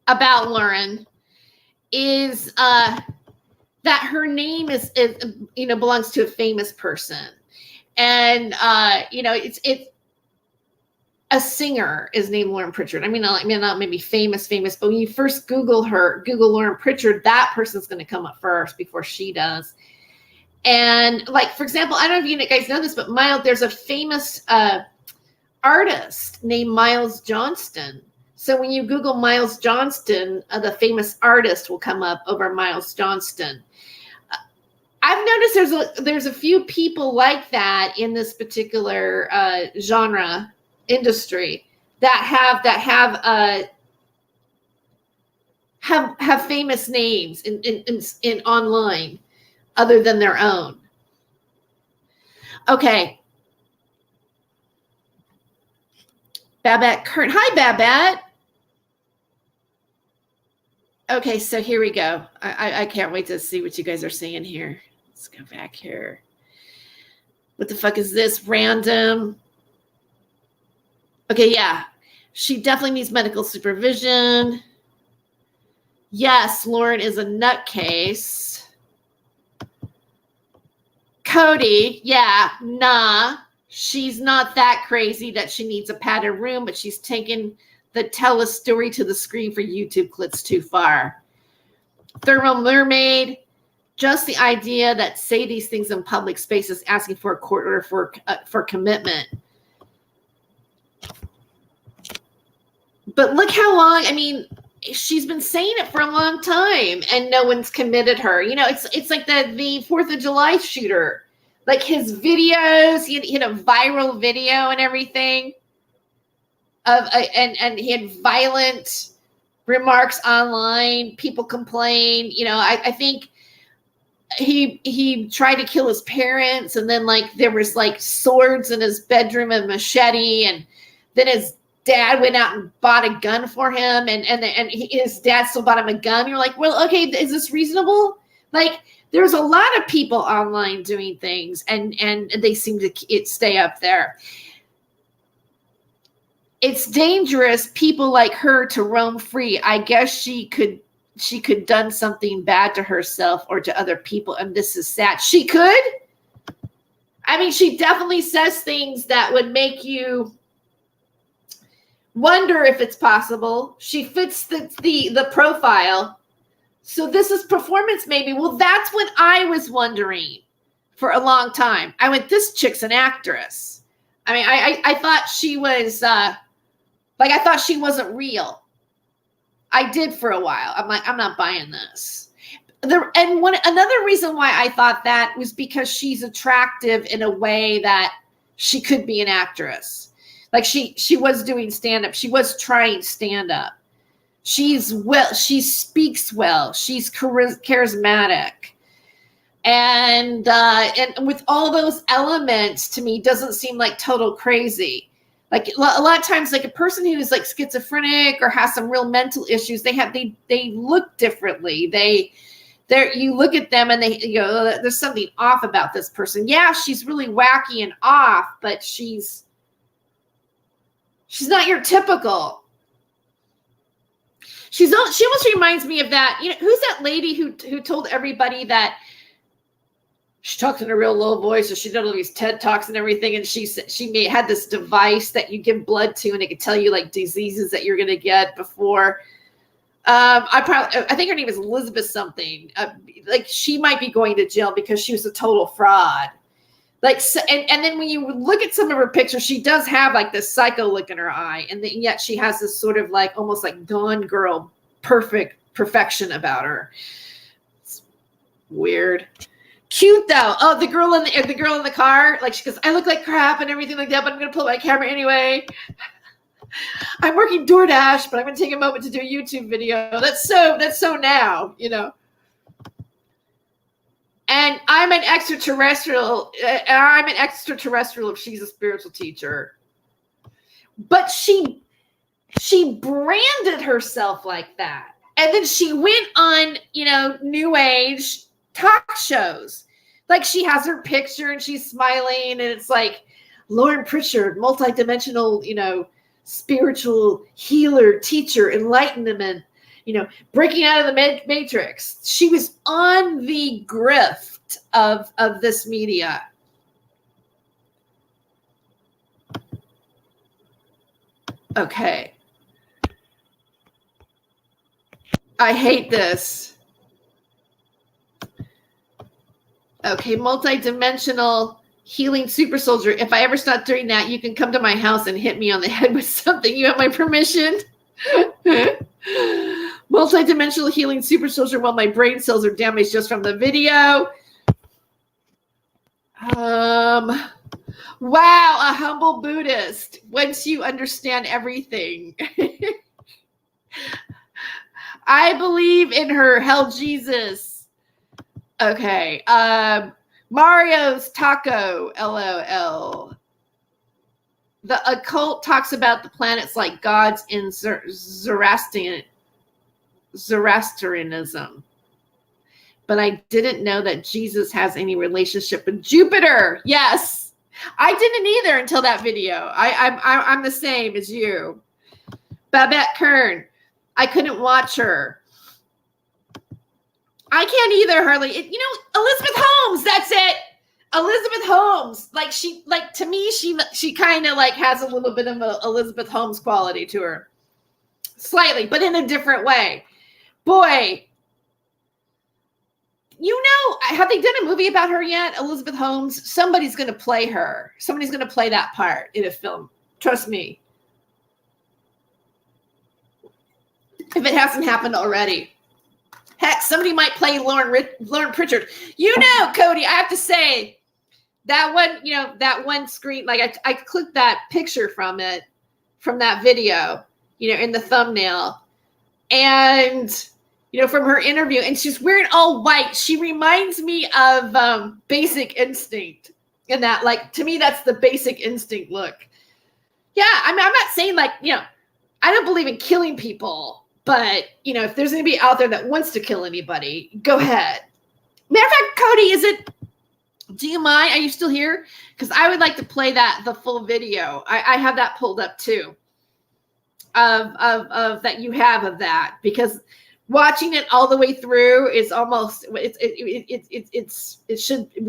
S2: about Lauren is that her name is belongs to a famous person. And, it's a singer is named Lauren Pritchard. I mean, not maybe famous, but when you first Google Lauren Pritchard, that person's going to come up first before she does. And like, for example, I don't know if you guys know this, but there's a famous artist named Miles Johnston. So when you Google Miles Johnston, the famous artist will come up over Miles Johnston. I've noticed there's a few people like that in this particular genre industry that have famous names in online other than their own. Okay. Babette Kern. Hi, Babette. Okay, so here we go. I can't wait to see what you guys are saying here. Let's go back here. What the fuck is this? Random. Okay, yeah. She definitely needs medical supervision. Yes, Lauren is a nutcase. Cody, yeah, nah. She's not that crazy that she needs a padded room, but she's taken the tell a story to the screen for YouTube clips too far. Thermal Mermaid, just the idea that say these things in public spaces asking for a court order for commitment. But look how long, I mean, she's been saying it for a long time and no one's committed her. It's like the 4th of July shooter. Like his videos, he had a viral video and everything. And he had violent remarks online. People complain. I think he tried to kill his parents, and then there was swords in his bedroom and machete, and then his dad went out and bought a gun for him, and his dad still bought him a gun. You're like, well, okay, is this reasonable? There's a lot of people online doing things, and they seem to stay up there. It's dangerous, people like her to roam free. I guess she could done something bad to herself or to other people, and this is sad. She could. I mean, she definitely says things that would make you wonder if it's possible. She fits the profile. So this is performance, maybe. Well, that's what I was wondering for a long time. I went, this chick's an actress. I mean, I thought she was, I thought she wasn't real. I did for a while. I'm like, I'm not buying this. Another reason why I thought that was because she's attractive in a way that she could be an actress. She was doing stand-up. She was trying stand-up. She speaks well. She's charismatic. And with all those elements, to me, doesn't seem like total crazy. A lot of times, a person who is schizophrenic or has some real mental issues, they look differently. there, you look at them and they, you know, there's something off about this person. Yeah, she's really wacky and off, but she's not your typical. She almost reminds me of that. You know, who's that lady who told everybody that she talked in a real low voice, or she did all these TED Talks and everything, and she had this device that you give blood to, and it could tell you like diseases that you're going to get before. I think her name is Elizabeth something. Like, she might be going to jail because she was a total fraud. Like, so, and then when you look at some of her pictures, she does have like this psycho look in her eye, and yet she has this sort of like almost like Gone Girl perfection about her. It's weird. Cute though. Oh, the girl in the car, like, she goes, I look like crap and everything like that, but I'm gonna pull my camera anyway. I'm working DoorDash, but I'm gonna take a moment to do a YouTube video. That's so now, you know. And I'm an extraterrestrial. If she's a spiritual teacher, but she branded herself like that, and then she went on, you know, New Age talk shows. Like, she has her picture and she's smiling, and it's like Lauren Pritchard, multidimensional, you know, spiritual healer, teacher, enlightenment, you know, breaking out of the matrix. She was on the grift of this media. Okay. I hate this. Okay, multidimensional healing super soldier. If I ever stop doing that, you can come to my house and hit me on the head with something. You have my permission? Multidimensional healing super soldier while my brain cells are damaged just from the video. Wow, a humble Buddhist. Once you understand everything. I believe in her. Hell Jesus. Okay. Mario's Taco, LOL. The occult talks about the planets like gods in Zoroastrianism. But I didn't know that Jesus has any relationship with Jupiter. Yes. I didn't either until that video. I'm the same as you. Babette Kern. I couldn't watch her. I can't either, Harley. You know, Elizabeth Holmes, that's it. Elizabeth Holmes. Like, to me, she kind of like has a little bit of a Elizabeth Holmes quality to her. Slightly, but in a different way. Boy, you know, have they done a movie about her yet? Elizabeth Holmes? Somebody's going to play her. Somebody's going to play that part in a film. Trust me. If it hasn't happened already. Heck, somebody might play Lauren Pritchard. You know, Cody, I have to say, that one, you know, that one screen, like I clicked that picture from that video, you know, in the thumbnail. And, you know, from her interview, and she's wearing all white. She reminds me of Basic Instinct. And that, like, to me, that's the Basic Instinct look. Yeah, I'm not saying, like, you know, I don't believe in killing people. But, you know, if there's anybody out there that wants to kill anybody, go ahead. Matter of fact, Cody, do you mind? Are you still here? Because I would like to play the full video. I have that pulled up too. Of that you have of that. Because watching it all the way through is almost, we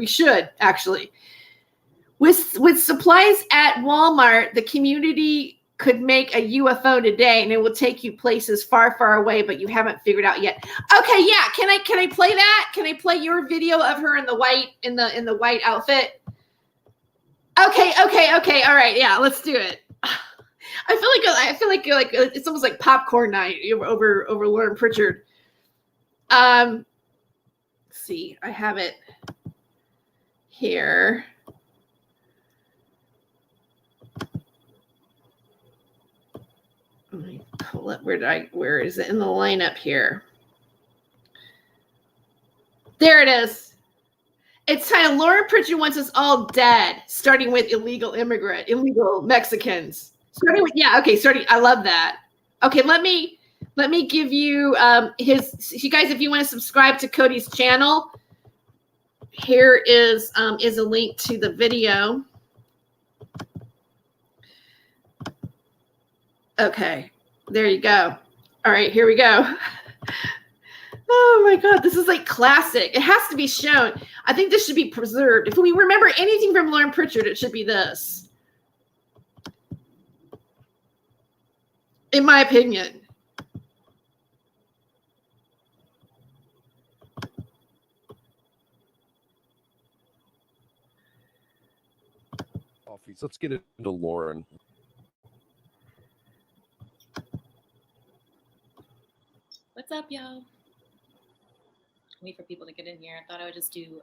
S2: should actually. With supplies at Walmart, the community could make a UFO today, and it will take you places far, far away, but you haven't figured out yet. Okay, yeah. Can I play that? Can I play your video of her in the white outfit? Okay. All right, yeah. Let's do it. I feel like it's almost like popcorn night over Lauren Pritchard. Let's see. I have it here. Let me pull it. Where is it in the lineup here? There it is. It's titled Lauren Pritchard Wants Us All Dead, starting with illegal Mexicans. I love that. Okay, let me Let me give you you guys, if you want to subscribe to Cody's channel, here is a link to the video. Okay, there you go. All right, here we go. Oh my God, this is like classic. It has to be shown. I think this should be preserved. If we remember anything from Lauren Pritchard, it should be this. In my opinion.
S10: Let's get into Lauren.
S5: What's up, y'all? Wait for people to get in here. I thought I would just do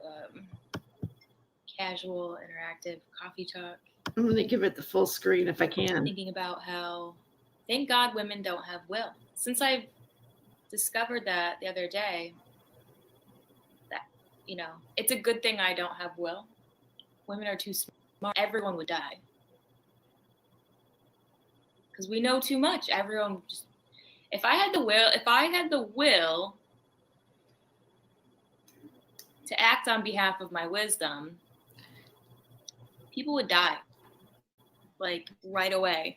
S5: casual, interactive coffee talk.
S2: I'm going to give it the full screen if I can.
S5: Thinking about how, thank God women don't have will. Since I've discovered that the other day, that, you know, it's a good thing I don't have will. Women are too smart. Everyone would die. Because we know too much. Everyone would just, if I had the will to act on behalf of my wisdom, people would die, like, right away.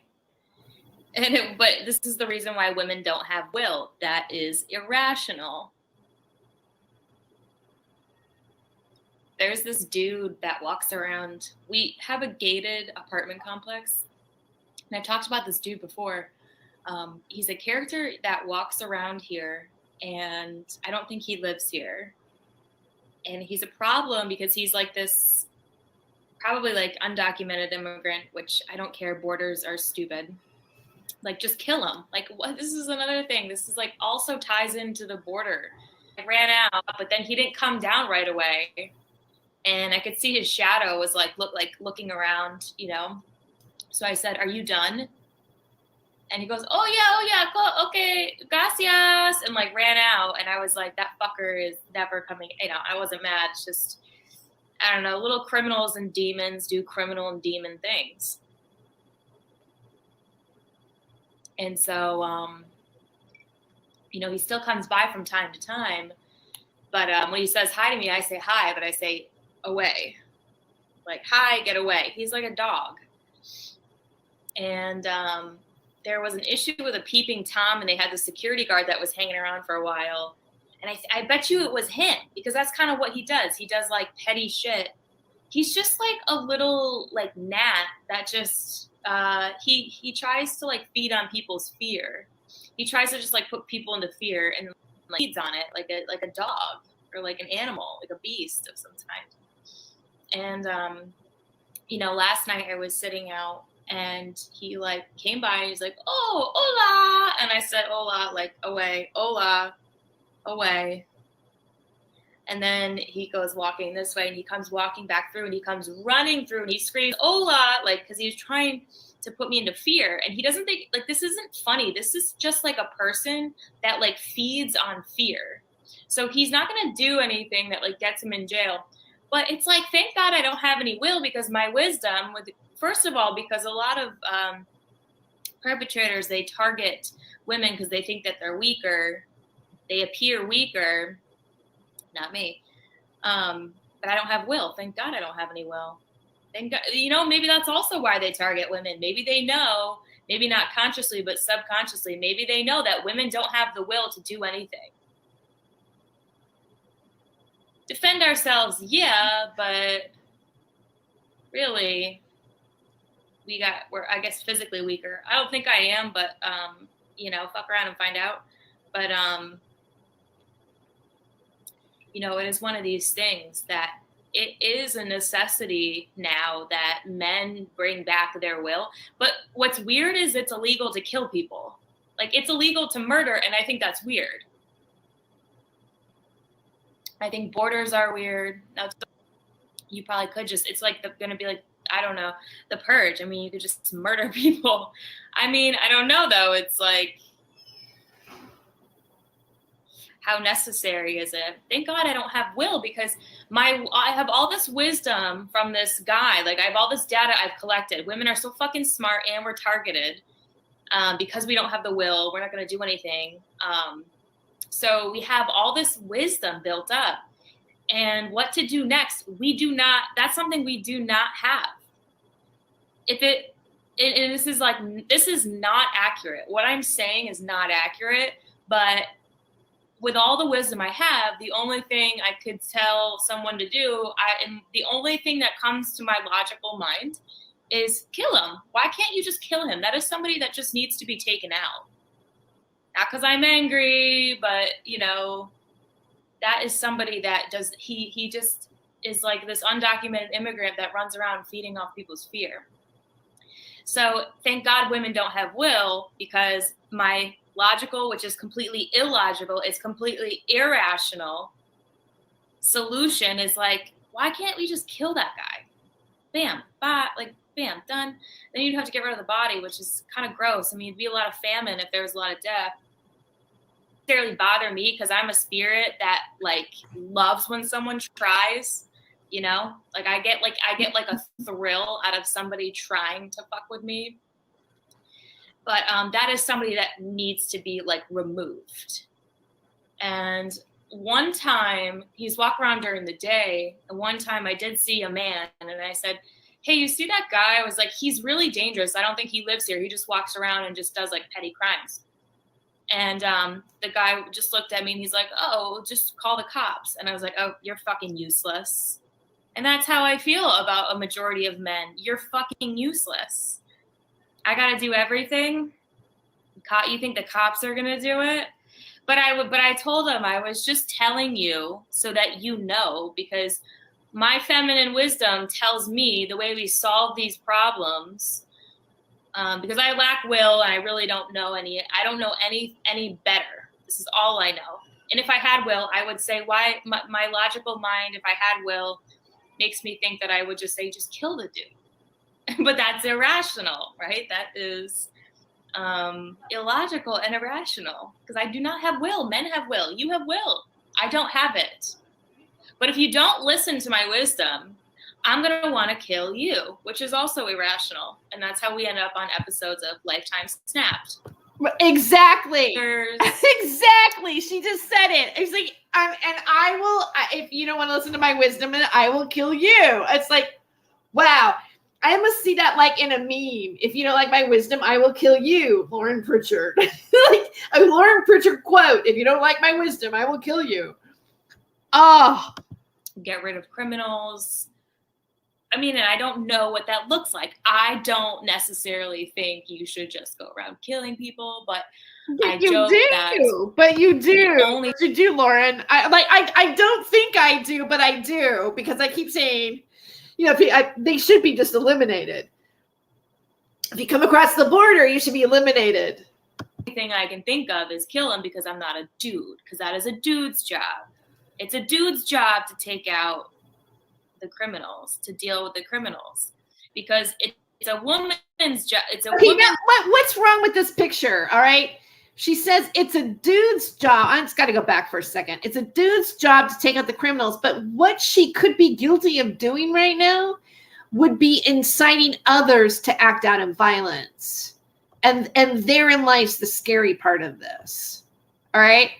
S5: But this is the reason why women don't have will. That is irrational. There's this dude that walks around. We have a gated apartment complex. And I've talked about this dude before. He's a character that walks around here, and I don't think he lives here. And he's a problem because he's like this, probably like undocumented immigrant, which I don't care. Borders are stupid. Like, just kill him. Like, what? This is another thing. This is like also ties into the border. I ran out, but then he didn't come down right away. And I could see his shadow was looking around, you know? So I said, "Are you done?" And he goes, oh yeah, cool, okay, gracias, and like ran out. And I was like, that fucker is never coming. You know, I wasn't mad. It's just, I don't know, little criminals and demons do criminal and demon things. And so, you know, he still comes by from time to time. But when he says hi to me, I say hi, but I say away. Like, hi, get away. He's like a dog. And there was an issue with a peeping Tom, and they had the security guard that was hanging around for a while. And I bet you it was him, because that's kind of what he does. He does like petty shit. He's just like a little like gnat that just, he tries to like feed on people's fear. He tries to just like put people into fear and like feeds on it like a dog or like an animal, like a beast of some kind. And, you know, last night I was sitting out, and he like came by and he's like, oh, hola. And I said, hola, like away, hola, away. And then he goes walking this way, and he comes walking back through, and he comes running through, and he screams, hola, like, because he's trying to put me into fear. And he doesn't think, like, this isn't funny. This is just like a person that like feeds on fear. So he's not going to do anything that like gets him in jail. But it's like, thank God I don't have any will, because my wisdom would, first of all, because a lot of perpetrators, they target women because they think that they're weaker. They appear weaker. Not me. But I don't have will. Thank God I don't have any will. Thank God. You know, maybe that's also why they target women. Maybe they know, maybe not consciously, but subconsciously, maybe they know that women don't have the will to do anything. Defend ourselves, yeah, but really, we're, I guess, physically weaker. I don't think I am, but, you know, fuck around and find out. But, you know, it is one of these things that it is a necessity now that men bring back their will. But what's weird is it's illegal to kill people. Like, it's illegal to murder, and I think that's weird. I think borders are weird. Now, you probably could just, it's like going to be like, I don't know, the purge. I mean, you could just murder people. I mean, I don't know, though. It's like, how necessary is it? Thank God I don't have will, because I have all this wisdom from this guy. Like, I have all this data I've collected. Women are so fucking smart, and we're targeted. because we don't have the will, we're not going to do anything. So we have all this wisdom built up, and what to do next, that's something we do not have. And this is not accurate. What I'm saying is not accurate, but with all the wisdom I have, the only thing I could tell someone to do, and the only thing that comes to my logical mind is kill him. Why can't you just kill him? That is somebody that just needs to be taken out. Not because I'm angry, but, that is somebody that he just is like this undocumented immigrant that runs around feeding off people's fear. So thank God women don't have will, because my logical, which is completely illogical, is completely irrational solution is like, why can't we just kill that guy? Bam, bam, done. Then you'd have to get rid of the body, which is kind of gross. I mean, it'd be a lot of famine if there was a lot of death. It doesn't really bother me because I'm a spirit that loves when someone tries. I get a thrill out of somebody trying to fuck with me. But that is somebody that needs to be removed. And one time he's walking around during the day. And one time I did see a man and I said, hey, you see that guy? I was like, he's really dangerous. I don't think he lives here. He just walks around and just does petty crimes. And the guy just looked at me and he's like, oh, just call the cops. And I was like, oh, you're fucking useless. And that's how I feel about a majority of men. You're fucking useless. I got to do everything. You think the cops are going to do it? But I told him I was just telling you so that you know, because my feminine wisdom tells me the way we solve these problems, because I lack will and I really don't know any better. This is all I know. And if I had will, I would say why my logical mind, if I had will, makes me think that I would just say, just kill the dude. But that's irrational, right? That is illogical and irrational, because I do not have will. Men have will. You have will. I don't have it. But if you don't listen to my wisdom, I'm going to want to kill you, which is also irrational. And that's how we end up on episodes of Lifetime Snapped.
S2: Exactly. Exactly. She just said it. It's like, and I will, if you don't want to listen to my wisdom, I will kill you. It's like, wow. I must see that in a meme. If you don't like my wisdom, I will kill you, Lauren Pritchard. A Lauren Pritchard quote. If you don't like my wisdom, I will kill you. Oh.
S5: Get rid of criminals. I mean, and I don't know what that looks like. I don't necessarily think you should just go around killing people, but I joke that.
S2: But you do. You do, Lauren. I don't think I do, but I do, because I keep saying, they should be just eliminated. If you come across the border, you should be eliminated.
S5: The thing I can think of is kill him, because I'm not a dude, because that is a dude's job. It's a dude's job to take out the criminals, to deal with the criminals, because it's a woman's job.
S2: What's wrong with this picture? All right. She says it's a dude's job. I just got to go back for a second. It's a dude's job to take out the criminals. But what she could be guilty of doing right now would be inciting others to act out in violence. And therein lies the scary part of this. All right.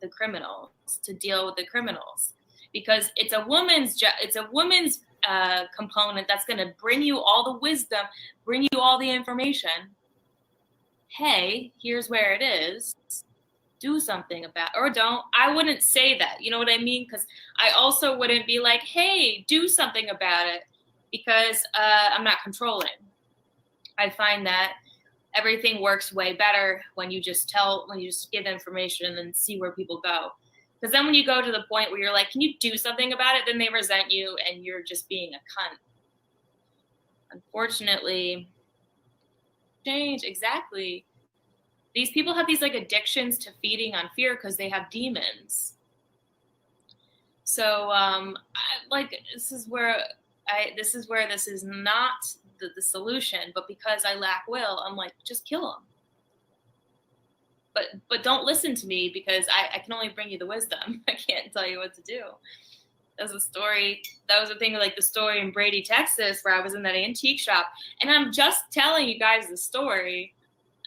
S5: The criminals, to deal with the criminals, because it's a woman's job. It's a woman's component that's going to bring you all the wisdom, bring you all the information. Hey, here's where it is. Do something about, or don't. I wouldn't say that. You know what I mean? Because I also wouldn't be like, hey, do something about it, because I'm not controlling. I find that everything works way better when you just give information and see where people go. Because then when you go to the point where you're like, can you do something about it? Then they resent you and you're just being a cunt. Unfortunately, change, exactly. These people have these addictions to feeding on fear because they have demons. So this is where this is not the solution, but because I lack will, I'm like, just kill him. But don't listen to me, because I can only bring you the wisdom. I can't tell you what to do. That was a story. That was the thing, like the story in Brady, Texas, where I was in that antique shop. And I'm just telling you guys the story.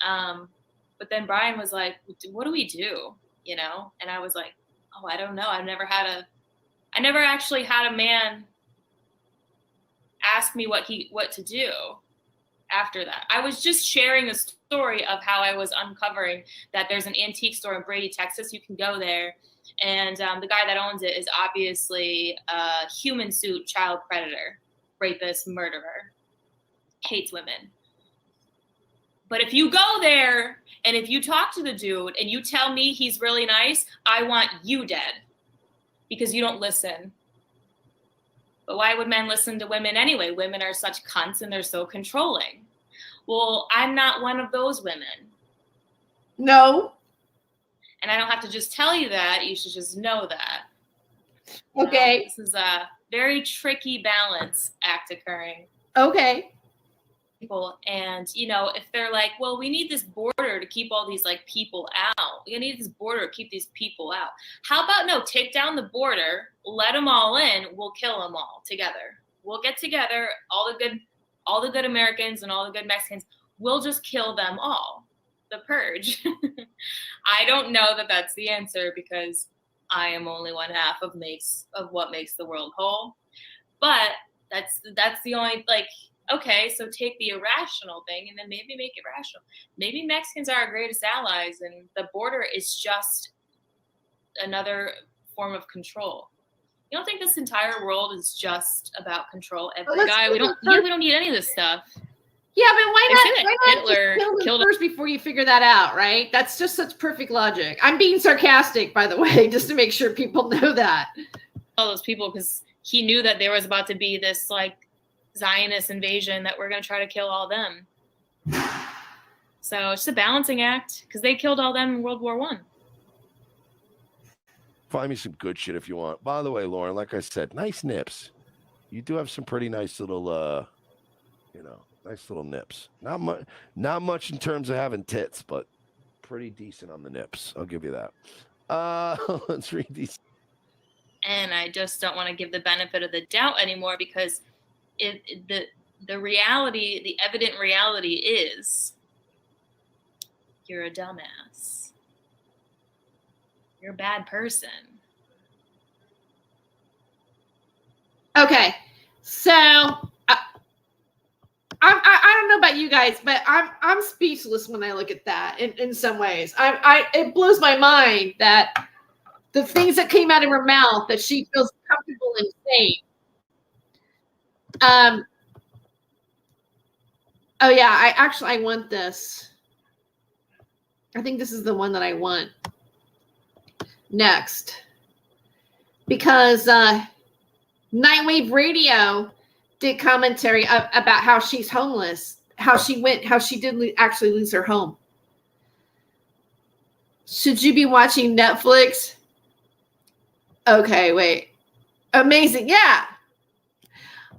S5: But then Brian was like, what do we do? You know? And I was like, oh, I don't know. I never actually had a man ask me what to do after that. I was just sharing a story of how I was uncovering that there's an antique store in Brady, Texas. You can go there. And the guy that owns it is obviously a human suit child predator, rapist, murderer, hates women. But if you go there and if you talk to the dude and you tell me he's really nice, I want you dead because you don't listen. But why would men listen to women anyway? Women are such cunts and they're so controlling. Well, I'm not one of those women.
S2: No.
S5: And I don't have to just tell you that. You should just know that.
S2: Okay.
S5: You know, this is a very tricky balance act occurring.
S2: Okay.
S5: People, and you know, if they're like, well, we need this border to keep all these like people out. We need this border to keep these people out. How about no, take down the border, let them all in, we'll kill them all together. We'll get together, all the good Americans and all the good Mexicans, we'll just kill them all. The purge. I don't know that that's the answer because I am only one half of what makes the world whole. But that's the only, like, okay, so take the irrational thing and then maybe make it rational. Maybe Mexicans are our greatest allies and the border is just another form of control. You don't think this entire world is just about control? Every guy, we don't need any of this stuff.
S2: Yeah, but why not
S5: Hitler
S2: just kill them first before you figure that out, right? That's just such perfect logic. I'm being sarcastic, by the way, just to make sure people know that.
S5: All those people, because he knew that there was about to be this like Zionist invasion that we're going to try to kill all them. So it's just a balancing act because they killed all them in World War I.
S10: Find me some good shit if you want. By the way, Lauren, like I said, nice nips. You do have some pretty nice little, nice little nips. Not much in terms of having tits, but pretty decent on the nips. I'll give you that. Let's read these.
S5: And I just don't want to give the benefit of the doubt anymore because the reality, the evident reality is you're a dumbass. You're a bad person.
S2: Okay, so I don't know about you guys, but I'm speechless when I look at that. In some ways, it blows my mind that the things that came out of her mouth that she feels comfortable in saying. Oh yeah, I want this. I think this is the one that I want next because Nightwave Radio did commentary about how she's homeless, how she did actually lose her home. Should you be watching Netflix? Okay, wait. Amazing. Yeah.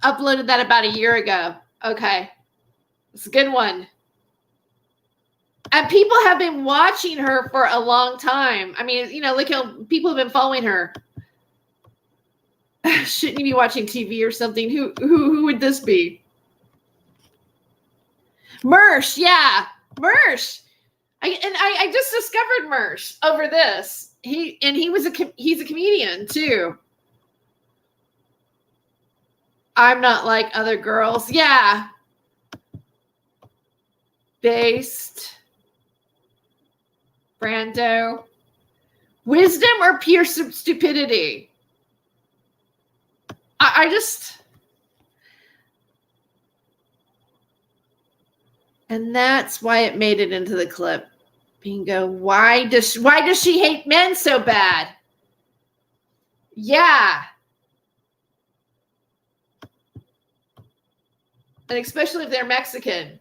S2: Uploaded that about a year ago. Okay. It's a good one. And people have been watching her for a long time. I mean, look how people have been following her. Shouldn't you be watching TV or something? Who would this be? Mersh, yeah. Mersh. I just discovered Mersh over this. He's a comedian too. I'm not like other girls. Yeah. Based. Brando. Wisdom or pure stupidity? I just. And that's why it made it into the clip. Bingo. Why does she hate men so bad? Yeah. And especially if they're Mexican.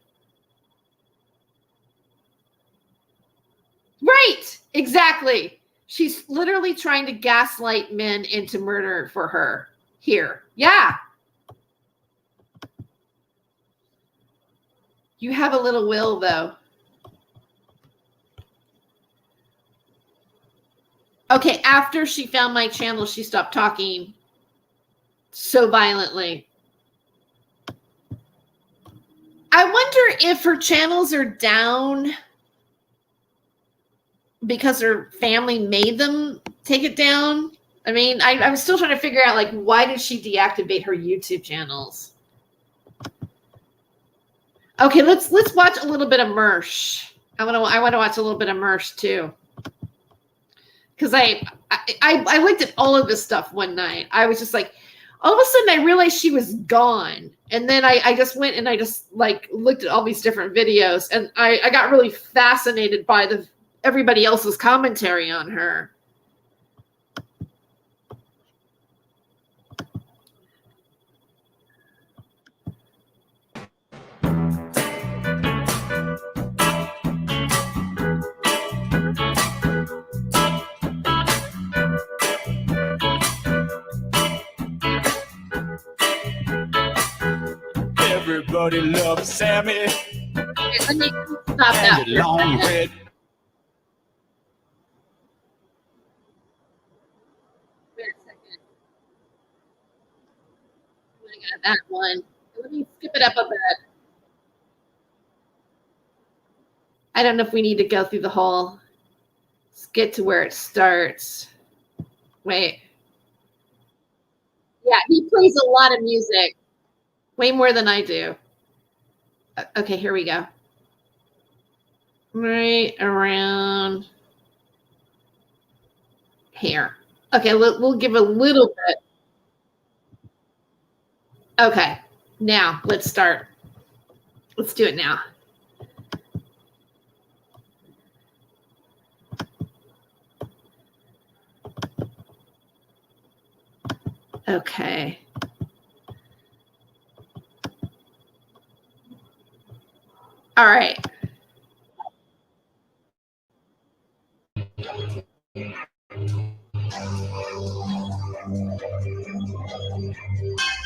S2: Right. Exactly. She's literally trying to gaslight men into murder for her here. Yeah. You have a little will, though. Okay, after she found my channel, she stopped talking so violently. I wonder if her channels are down because her family made them take it down. I mean, I'm still trying to figure out, like, why did she deactivate her YouTube channels? Okay, let's watch a little bit of Mersh. I want to watch a little bit of Mersh too, because I looked at all of this stuff one night. I was just like, all of a sudden I realized she was gone, and then I just went and I just like looked at all these different videos, and I got really fascinated by everybody else's commentary on her.
S11: Everybody loves Sammy.
S2: Okay, let me stop that.
S11: Long red.
S2: Wait a second. I got that one. Let me skip it up a bit. I don't know if we need to go through the whole. Let's get to where it starts. Wait. Yeah, he plays a lot of music. Way more than I do. Okay, here we go. Right around here. Okay, we'll give a little bit. Okay, now let's start. Let's do it now. Okay. All right.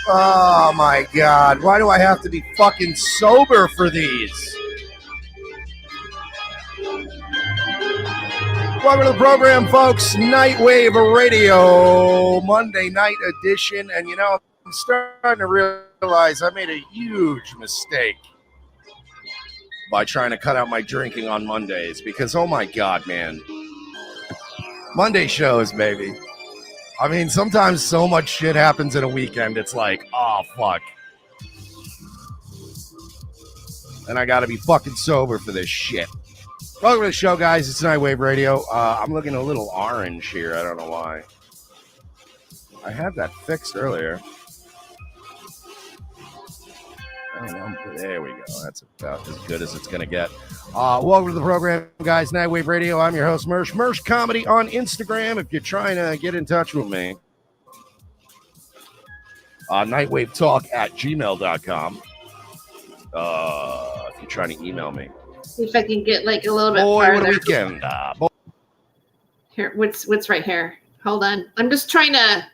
S12: Oh my God. Why do I have to be fucking sober for these? Welcome to the program, folks. Nightwave Radio, Monday night edition. And you know, I'm starting to realize I made a huge mistake by trying to cut out my drinking on Mondays because, oh my God, man. Monday shows, baby. I mean, sometimes so much shit happens in a weekend, it's like, oh, fuck. And I gotta be fucking sober for this shit. Welcome to the show, guys. It's Nightwave Radio. I'm looking a little orange here. I don't know why. I had that fixed earlier. There we go. That's about as good as it's going to get. Welcome to the program, guys. Nightwave Radio. I'm your host, Mersh. Mersh Comedy on Instagram if you're trying to get in touch with me. Nightwavetalk@gmail.com. If you're trying to email me.
S2: See if I can get like a little bit
S12: Boy,
S2: farther.
S12: what a weekend.
S2: Here, what's right here? Hold on. I'm just trying to.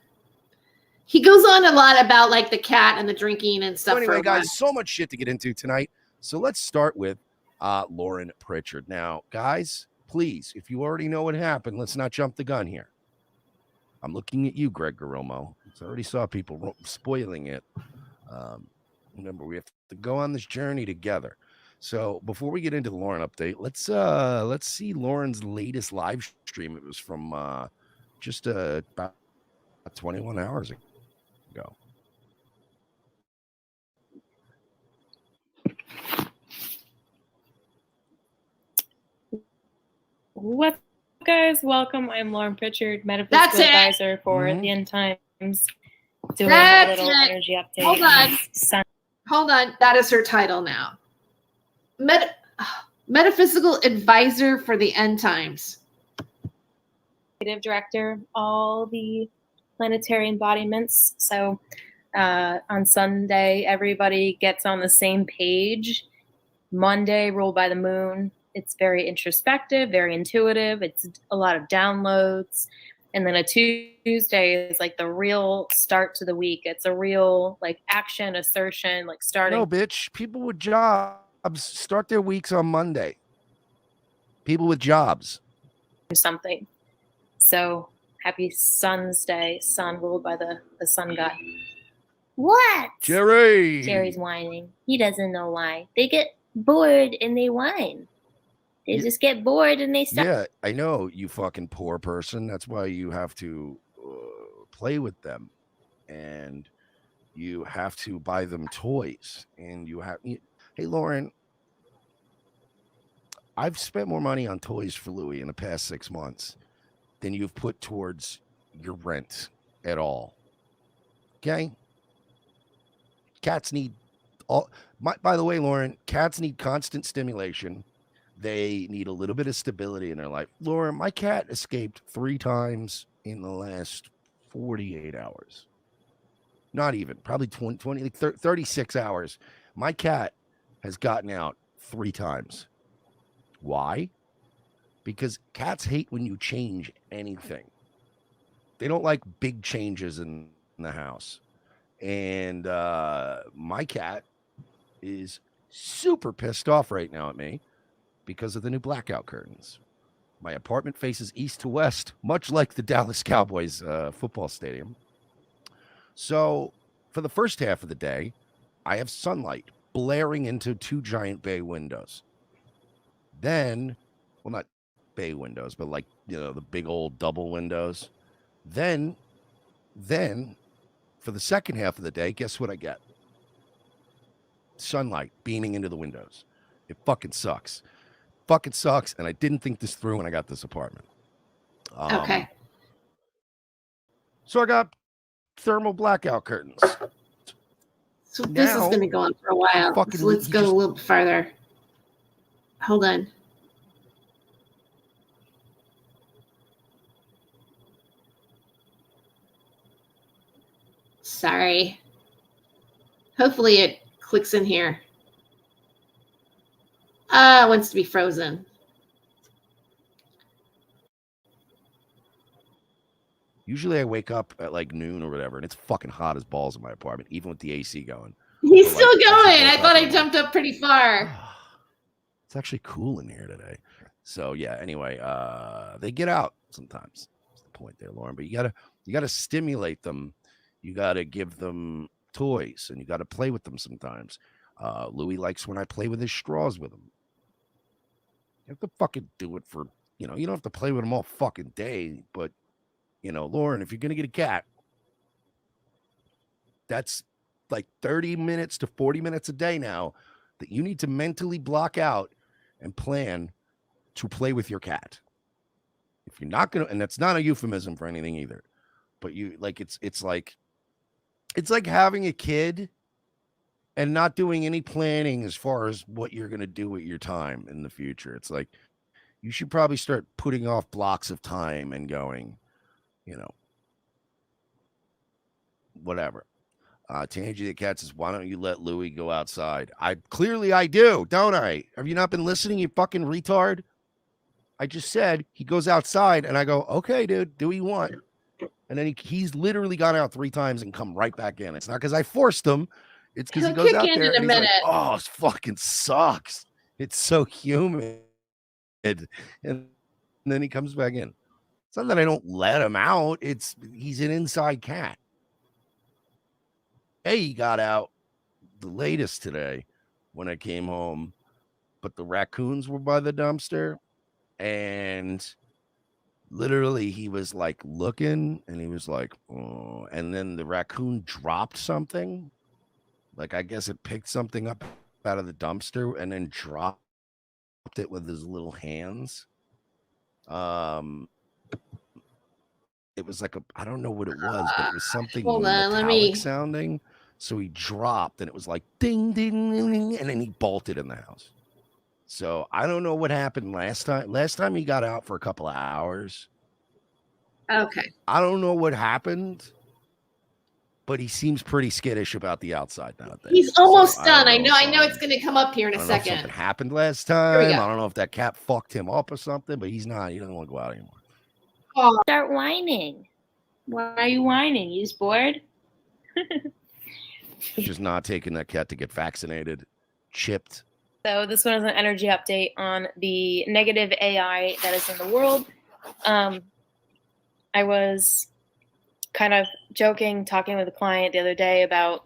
S2: He goes on a lot about like the cat and the drinking and stuff.
S12: So anyway, guys, so much shit to get into tonight. So let's start with Lauren Pritchard. Now, guys, please, if you already know what happened, let's not jump the gun here. I'm looking at you, Greg Garomo. I already saw people spoiling it. Remember, we have to go on this journey together. So before we get into the Lauren update, let's see Lauren's latest live stream. It was from just about 21 hours ago.
S13: What's up, guys? Welcome. I'm Lauren Pritchard, metaphysical advisor for the End Times. Doing a little energy update.
S2: Hold on. That is her title now. Metaphysical advisor for the End Times.
S13: Director, all the planetary embodiments. So on Sunday, everybody gets on the same page. Monday, ruled by the moon. It's very introspective, very intuitive. It's a lot of downloads. And then a Tuesday is like the real start to the week. It's a real like action, assertion, like starting.
S12: No, bitch. People with jobs start their weeks on Monday. People with jobs.
S13: Something. So happy Sun's Day, sun ruled by the sun god. What?
S10: Jerry.
S13: Jerry's whining. He doesn't know why. They get bored and they whine. They just get bored and they stop.
S10: Yeah, I know, you fucking poor person. That's why you have to play with them, and you have to buy them toys, and hey, Lauren, I've spent more money on toys for Louis in the past 6 months than you've put towards your rent at all. Okay? Cats need by the way, Lauren, cats need constant stimulation. They need a little bit of stability in their life. Lauren, my cat escaped 3 times in the last 48 hours. Not even, probably 20 like 36 hours. My cat has gotten out 3 times. Why? Because cats hate when you change anything. They don't like big changes in the house. And my cat is super pissed off right now at me because of the new blackout curtains. My apartment faces east to west, much like the Dallas Cowboys football stadium. So for the first half of the day, I have sunlight blaring into 2 giant bay windows. Then, well, not bay windows, but like, the big old double windows. Then for the second half of the day, guess what I get? Sunlight beaming into the windows. It fucking sucks. And I didn't think this through when I got this apartment.
S2: Okay.
S10: So I got thermal blackout curtains.
S2: So this is going to go on for a while. So let's go a little bit farther. Hold on. Sorry. Hopefully it clicks in here. It wants to be frozen.
S10: Usually I wake up at like noon or whatever, and it's fucking hot as balls in my apartment, even with the AC going.
S2: He's still going. I thought I jumped up pretty far.
S10: It's actually cool in here today. So yeah, anyway, they get out sometimes. That's the point there, Lauren. But you gotta stimulate them. You gotta give them toys, and you gotta play with them sometimes. Louis likes when I play with his straws with him. You have to fucking do it for, you don't have to play with him all fucking day, but Lauren, if you're gonna get a cat, that's like 30 minutes to 40 minutes a day now that you need to mentally block out and plan to play with your cat. If you're not gonna, and that's not a euphemism for anything either, but you like it's like having a kid and not doing any planning as far as what you're gonna do with your time in the future. It's like you should probably start putting off blocks of time and going, whatever. Tangy the Cat says, why don't you let Louis go outside? I do, don't I? Have you not been listening, you fucking retard? I just said he goes outside, and I go, okay, dude, do what you want. And then he's literally gone out 3 times and come right back in. It's not because I forced him. It's because he goes out there and he's like, oh, it fucking sucks. It's so humid. And then he comes back in. It's not that I don't let him out. He's an inside cat. Hey, he got out the latest today when I came home, but the raccoons were by the dumpster, and literally he was like looking, and he was like, oh, and then the raccoon dropped something. Like, I guess it picked something up out of the dumpster and then dropped it with his little hands. It was like I don't know what it was, but it was something metallic sounding. So he dropped, and it was like ding, ding, ding, ding, and then he bolted in the house. So I don't know what happened last time. Last time he got out for a couple of hours.
S2: Okay.
S10: I don't know what happened, but he seems pretty skittish about the outside nowadays.
S2: He's almost done. I know it's going to come up here in a second.
S10: Something happened last time. I don't know if that cat fucked him up or something, but he's not. He doesn't want to go out anymore.
S13: Oh. Start whining. Why are you whining? You just bored?
S10: Just not taking that cat to get vaccinated, chipped.
S13: So this one is an energy update on the negative AI that is in the world. I was kind of joking, talking with a client the other day about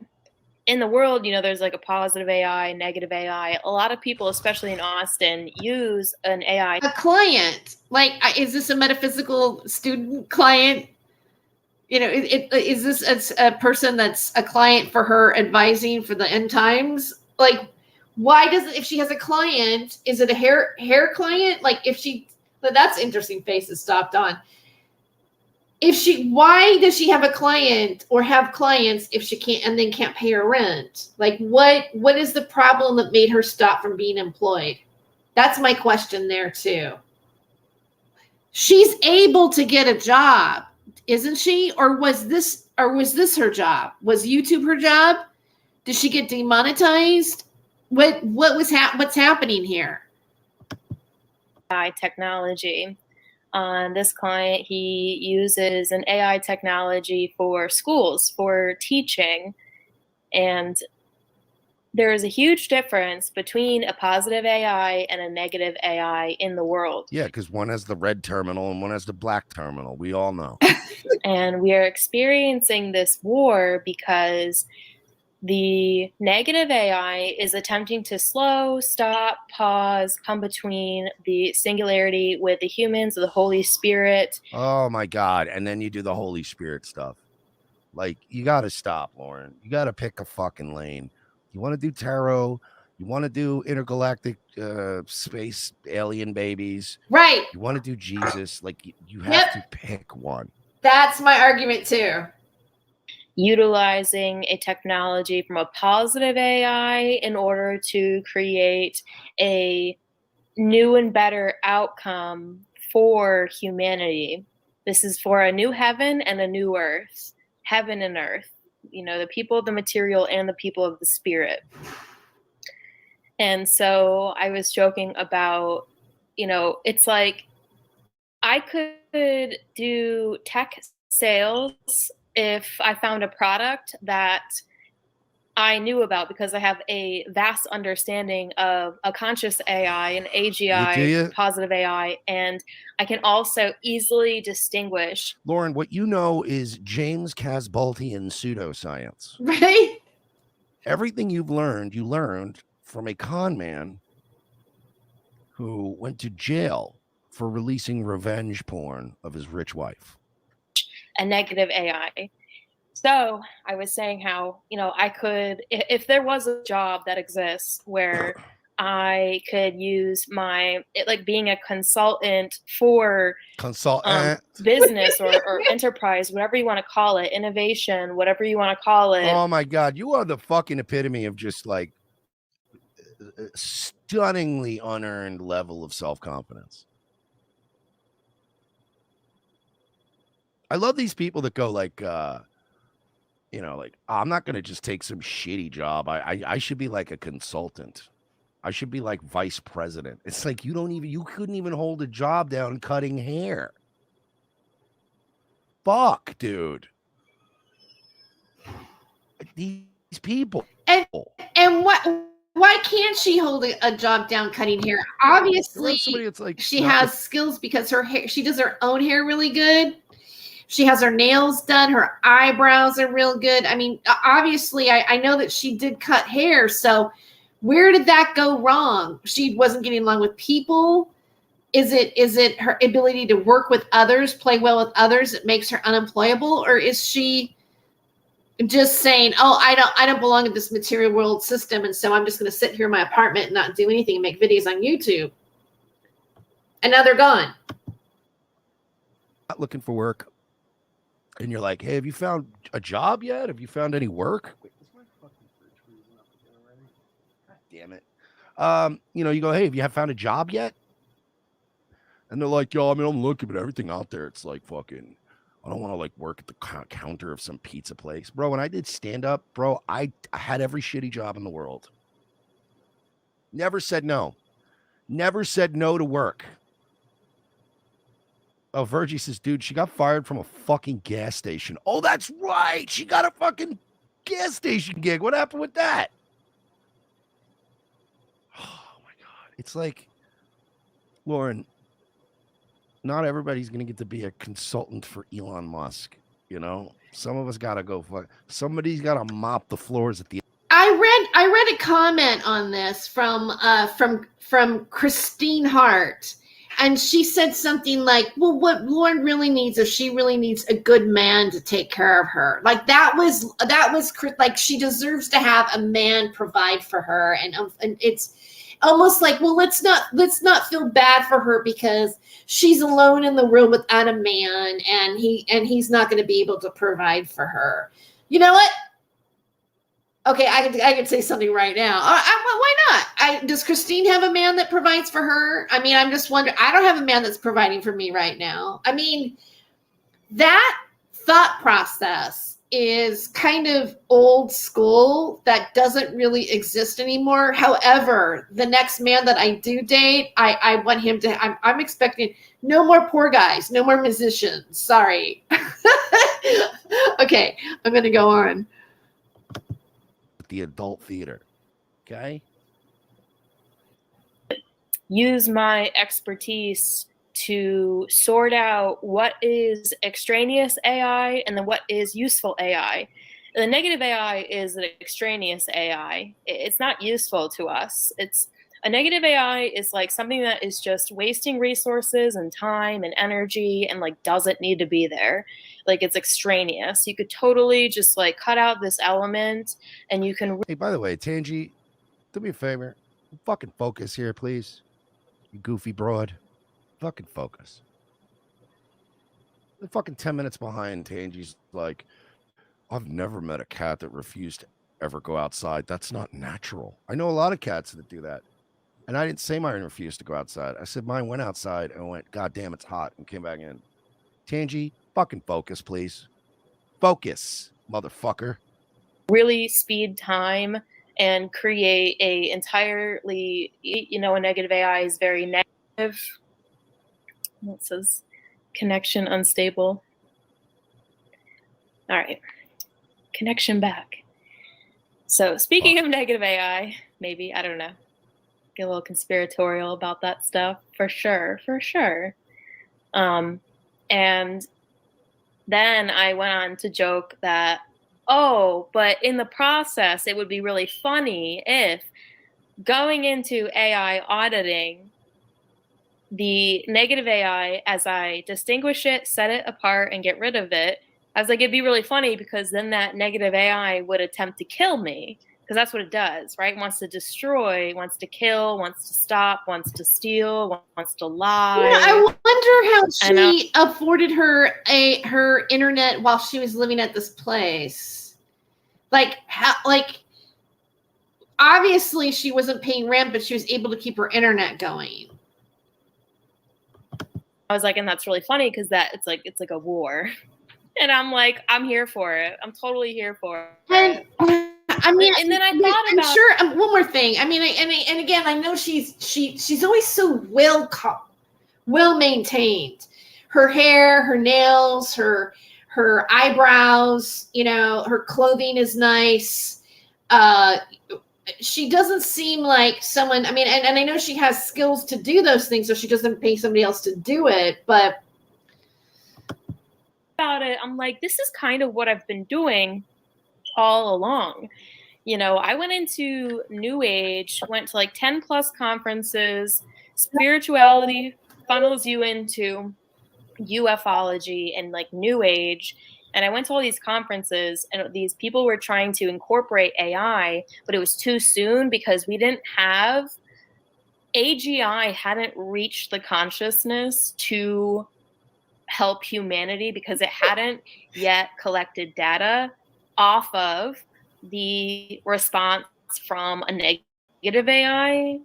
S13: in the world, you know, there's like a positive AI, negative AI. A lot of people, especially in Austin, use an AI.
S2: A client, like, is this a metaphysical student client? You know, is this a person that's a client for her advising for the end times? Like, why doesn't, if she has a client, is it a hair client? Like, if she, that's interesting faces stopped on. Why does she have a client or have clients if she can't pay her rent? Like, what is the problem that made her stop from being employed? That's my question there too. She's able to get a job, isn't she? Or was this her job? Was YouTube her job? Did she get demonetized? What's happening here?
S13: AI technology. This client, he uses an AI technology for schools, for teaching. And there is a huge difference between a positive AI and a negative AI in the world.
S12: Yeah, because one has the red terminal and one has the black terminal. We all know.
S13: And we are experiencing this war because the negative AI is attempting to slow, stop, pause, come between the singularity with the humans, the Holy Spirit.
S12: Oh my God. And then you do the Holy Spirit stuff. Like, you got to stop, Lauren. You got to pick a fucking lane. You want to do tarot. You want to do intergalactic space alien babies.
S2: Right.
S12: You want to do Jesus. Like, you have to pick one.
S2: That's my argument too.
S13: Utilizing a technology from a positive AI in order to create a new and better outcome for humanity. This is for a new heaven and a new earth. Heaven and earth. You know, the people of the material and the people of the spirit. And so I was joking about, you know, it's like I could do tech sales if I found a product that I knew about, because I have a vast understanding of a conscious AI, an AGI, positive AI, and I can also easily distinguish.
S12: Lauren, what you know is James Casbaltian pseudoscience.
S2: Right?
S12: Everything you learned from a con man who went to jail for releasing revenge porn of his rich wife.
S13: A negative AI. So I was saying how, you know, I could, if there was a job that exists where I could use like being a consultant for business or enterprise, whatever you want to call it, innovation, whatever you want to call it.
S12: Oh my God, you are the fucking epitome of just like stunningly unearned level of self-confidence. I love these people that go like, you know, like, I'm not going to just take some shitty job. I should be like a consultant. I should be like vice president. It's like, you couldn't even hold a job down cutting hair. Fuck, dude. These people.
S2: And why can't she hold a job down cutting hair? Obviously, she has skills because her hair, she does her own hair really good. She has her nails done. Her eyebrows are real good. I mean, obviously, I know that she did cut hair. So where did that go wrong? She wasn't getting along with people. Is it her ability to work with others, play well with others that makes her unemployable? Or is she just saying, oh, I don't belong in this material world system, and so I'm just going to sit here in my apartment and not do anything and make videos on YouTube? And now they're gone.
S12: Not looking for work. And you're like, hey, have you found a job yet? Have you found any work? Wait, is my fucking fridge freezing up again already? God damn it. You know, you go, hey, have you found a job yet? And they're like, yo, I mean, I'm looking, but everything out there, it's like fucking, I don't want to like work at the counter of some pizza place. Bro, when I did stand up, bro, I had every shitty job in the world. Never said no. Never said no to work. Oh, Virgie says, dude, she got fired from a fucking gas station. Oh, that's right. She got a fucking gas station gig. What happened with that? Oh, my God. It's like, Lauren, not everybody's going to get to be a consultant for Elon Musk.
S10: You know, some of us gotta go fuck. Somebody's gotta mop the floors at the.
S2: I read a comment on this from Christine Hart, and she said something like, "Well, what Lauren really needs is she really needs a good man to take care of her." Like that was like she deserves to have a man provide for her, and it's almost like, well, let's not feel bad for her because she's alone in the room without a man, and he's not going to be able to provide for her. You know what? Okay, I can say something right now. Why not? Does Christine have a man that provides for her? I mean, I'm just wondering. I don't have a man that's providing for me right now. I mean, that thought process is kind of old school. That doesn't really exist anymore. However, the next man that I do date, I want him to. I'm expecting no more poor guys, no more musicians. Sorry. Okay, I'm going to go on.
S10: The adult theater. Okay.
S13: Use my expertise to sort out what is extraneous AI and then what is useful AI. The negative AI is an extraneous AI. It's not useful to us. It's a negative AI is like something that is just wasting resources and time and energy and like doesn't need to be there. Like it's extraneous. You could totally just like cut out this element and you can.
S10: Hey, by the way, Tangi, do me a favor. Fucking focus here, please. You goofy broad. Fucking focus. They're fucking 10 minutes behind. Tangi's like, I've never met a cat that refused to ever go outside. That's not natural. I know a lot of cats that do that. And I didn't say mine refused to go outside. I said mine went outside and went, God damn, it's hot, and came back in. Tangi, fucking focus, please. Focus, motherfucker.
S13: Really speed time and create a entirely, a negative AI is very negative. It says connection unstable. All right, connection back. So speaking of negative AI, maybe, I don't know, get a little conspiratorial about that stuff, for sure. And then I went on to joke that, but in the process, it would be really funny if going into AI auditing, the negative AI, as I distinguish it, set it apart, and get rid of it, I was like, it'd be really funny because then that negative AI would attempt to kill me, because that's what it does, right? It wants to destroy, wants to kill, wants to stop, wants to steal, wants to lie.
S2: Yeah, I wonder how she afforded her internet while she was living at this place. Obviously she wasn't paying rent, but she was able to keep her internet going.
S13: I was like, and that's really funny because it's like a war. And I'm like, I'm here for it. I'm totally here for it.
S2: I mean,
S13: and then I thought about.
S2: I'm sure. One more thing. I mean, and again, I know she's always so well maintained. Her hair, her nails, her eyebrows. Her clothing is nice. She doesn't seem like someone. I mean, and I know she has skills to do those things, so she doesn't pay somebody else to do it. But
S13: about it, I'm like, this is kind of what I've been doing all along. I went into New Age, went to like 10 plus conferences. Spirituality funnels you into ufology and like New Age. And I went to all these conferences and these people were trying to incorporate AI, but it was too soon because AGI hadn't reached the consciousness to help humanity because it hadn't yet collected data off of the response from a negative AI,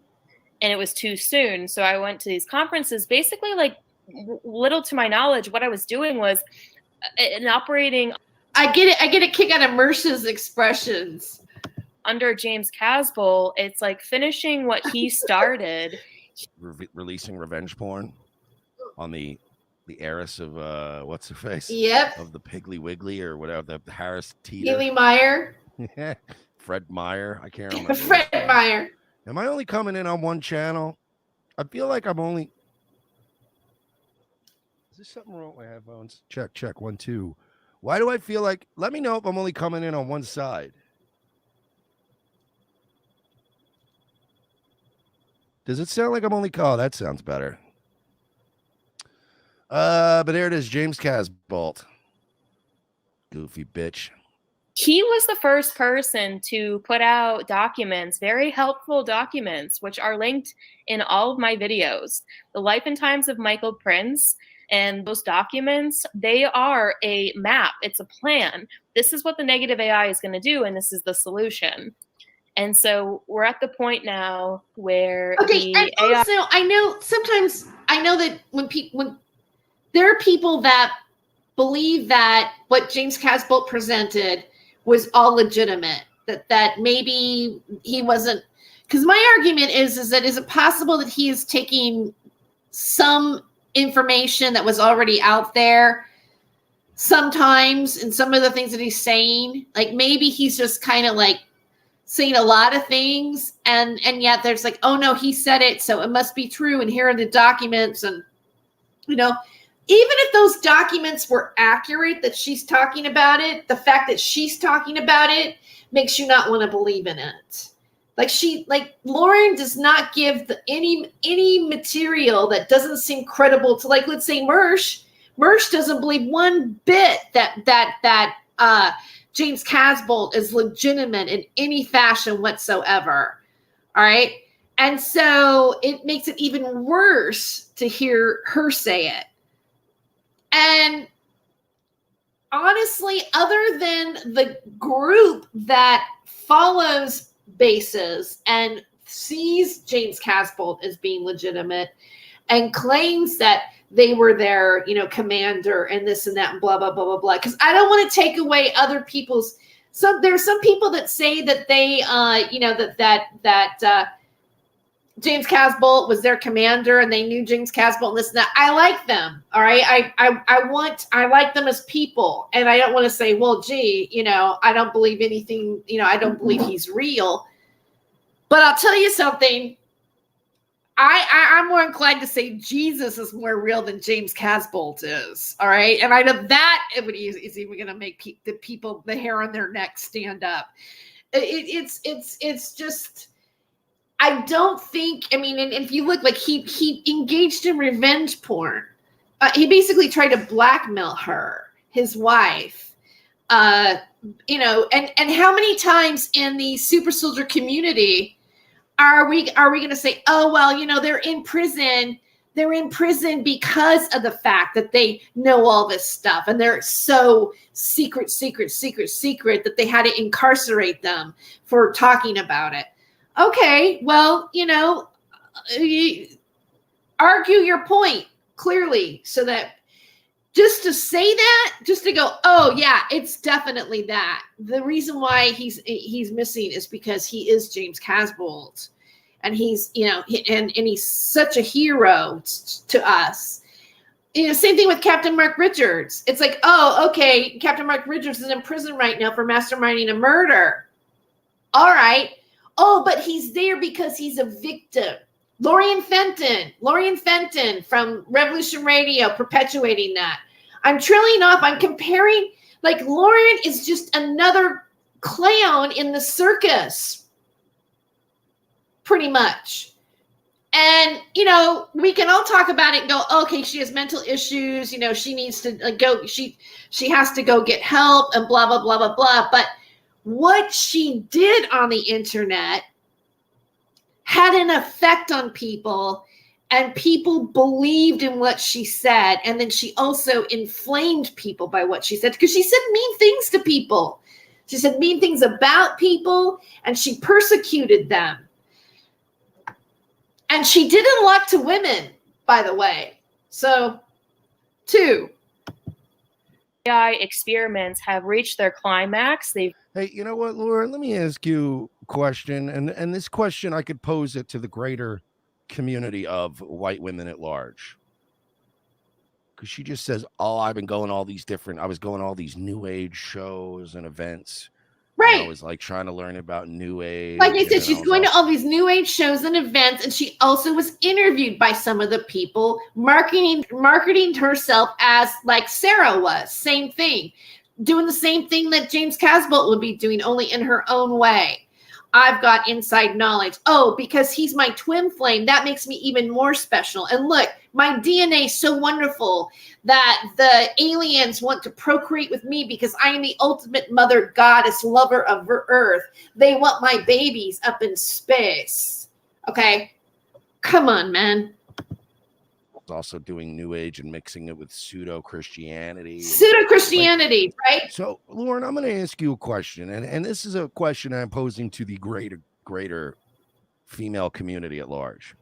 S13: and it was too soon. So I went to these conferences. Basically, like, little to my knowledge, what I was doing was an operating.
S2: I get a kick out of Merce's expressions.
S13: Under James Casboll, it's like finishing what he started.
S10: Releasing revenge porn on the heiress of what's her face?
S2: Yep.
S10: Of the Piggly Wiggly or whatever, the Harris Teeter.
S2: Haley Meyer.
S10: Fred Meyer. I can't remember.
S2: Fred Meyer.
S10: Am I only coming in on one channel? I feel like I'm only. Is there something wrong with my headphones? Check. 1, 2.
S12: Why do I feel like, let me know if I'm only coming in on one side. Does it sound like I'm only, oh, that sounds better. But there it is, James Casbolt. Goofy bitch.
S13: He was the first person to put out documents, very helpful documents, which are linked in all of my videos. The Life and Times of Michael Prince, and those documents, they are a map. It's a plan. This is what the negative AI is going to do, and this is the solution. And so we're at the point now where
S2: okay, and
S13: AI
S2: also I know that when there are people that believe that what James Casbolt presented was all legitimate, that maybe he wasn't, because my argument is that is it possible that he is taking some information that was already out there sometimes, and some of the things that he's saying, like maybe he's just kind of like saying a lot of things, and yet there's like, oh no, he said it, so it must be true, and here are the documents, and you know, even if those documents were accurate that she's talking about it, the fact that she's talking about it makes you not want to believe in it. Like Lauren does not give any material that doesn't seem credible to, like, let's say Mersh doesn't believe one bit that James Casbolt is legitimate in any fashion whatsoever. All right. And so it makes it even worse to hear her say it. And honestly, other than the group that follows Bases and sees James Casbolt as being legitimate and claims that they were their, you know, commander and this and that and blah, blah, blah, blah, blah. Because I don't want to take away other people's. So there's some people that say that they, you know, that James Casbolt was their commander and they knew James Casbolt and this and that. I like them. All right. I like them as people. And I don't want to say, well, gee, you know, I don't believe anything, you know, I don't believe he's real. But I'll tell you something. I'm more inclined to say Jesus is more real than James Casbolt is. All right. And I know that is even going to make the hair on their neck stand up. It's just, I don't think, I mean, and if you look, like he engaged in revenge porn. He basically tried to blackmail her, his wife. You know, and how many times in the super soldier community are we going to say, oh, well, you know, they're in prison because of the fact that they know all this stuff and they're so secret that they had to incarcerate them for talking about it. Okay, well, you know, argue your point clearly so that just to say that, just to go, oh yeah, it's definitely that. The reason why he's missing is because he is James Casbolt, and he's, you know, and he's such a hero to us. You know, same thing with Captain Mark Richards. It's like, oh, okay, Captain Mark Richards is in prison right now for masterminding a murder. All right. Oh, but he's there because he's a victim. Lorian Fenton from Revolution Radio perpetuating that. I'm trailing off. I'm comparing, like, Lauren is just another clown in the circus, pretty much. And, you know, we can all talk about it and go, okay, she has mental issues. You know, she needs to go, she has to go get help and blah, blah, blah, blah, blah. But what she did on the internet had an effect on people, and people believed in what she said. And then she also inflamed people by what she said, because she said mean things to people. She said mean things about people, and she persecuted them. And she did it a lot to women, by the way. So, two.
S13: AI experiments have reached their climax. Hey,
S12: you know what, Laura? Let me ask you a question, and this question I could pose it to the greater community of white women at large. Because she just says, "Oh, I was going all these new age shows and events."
S2: Right.
S12: I was like trying to learn about new age.
S2: Like I said, she's going to all these new age shows and events, and she also was interviewed by some of the people marketing herself as like Sarah was. Same thing. doing the same thing that James Casbolt would be doing, only in her own way. I've got inside knowledge. Oh, because he's my twin flame, that makes me even more special. And look, my DNA is so wonderful that the aliens want to procreate with me because I am the ultimate mother goddess lover of Earth. They want my babies up in space. Okay? Come on, man.
S12: Also doing New Age and mixing it with pseudo-Christianity.
S2: Pseudo-Christianity, right?
S12: So, Lauren, I'm going to ask you a question, and this is a question I'm posing to the greater female community at large.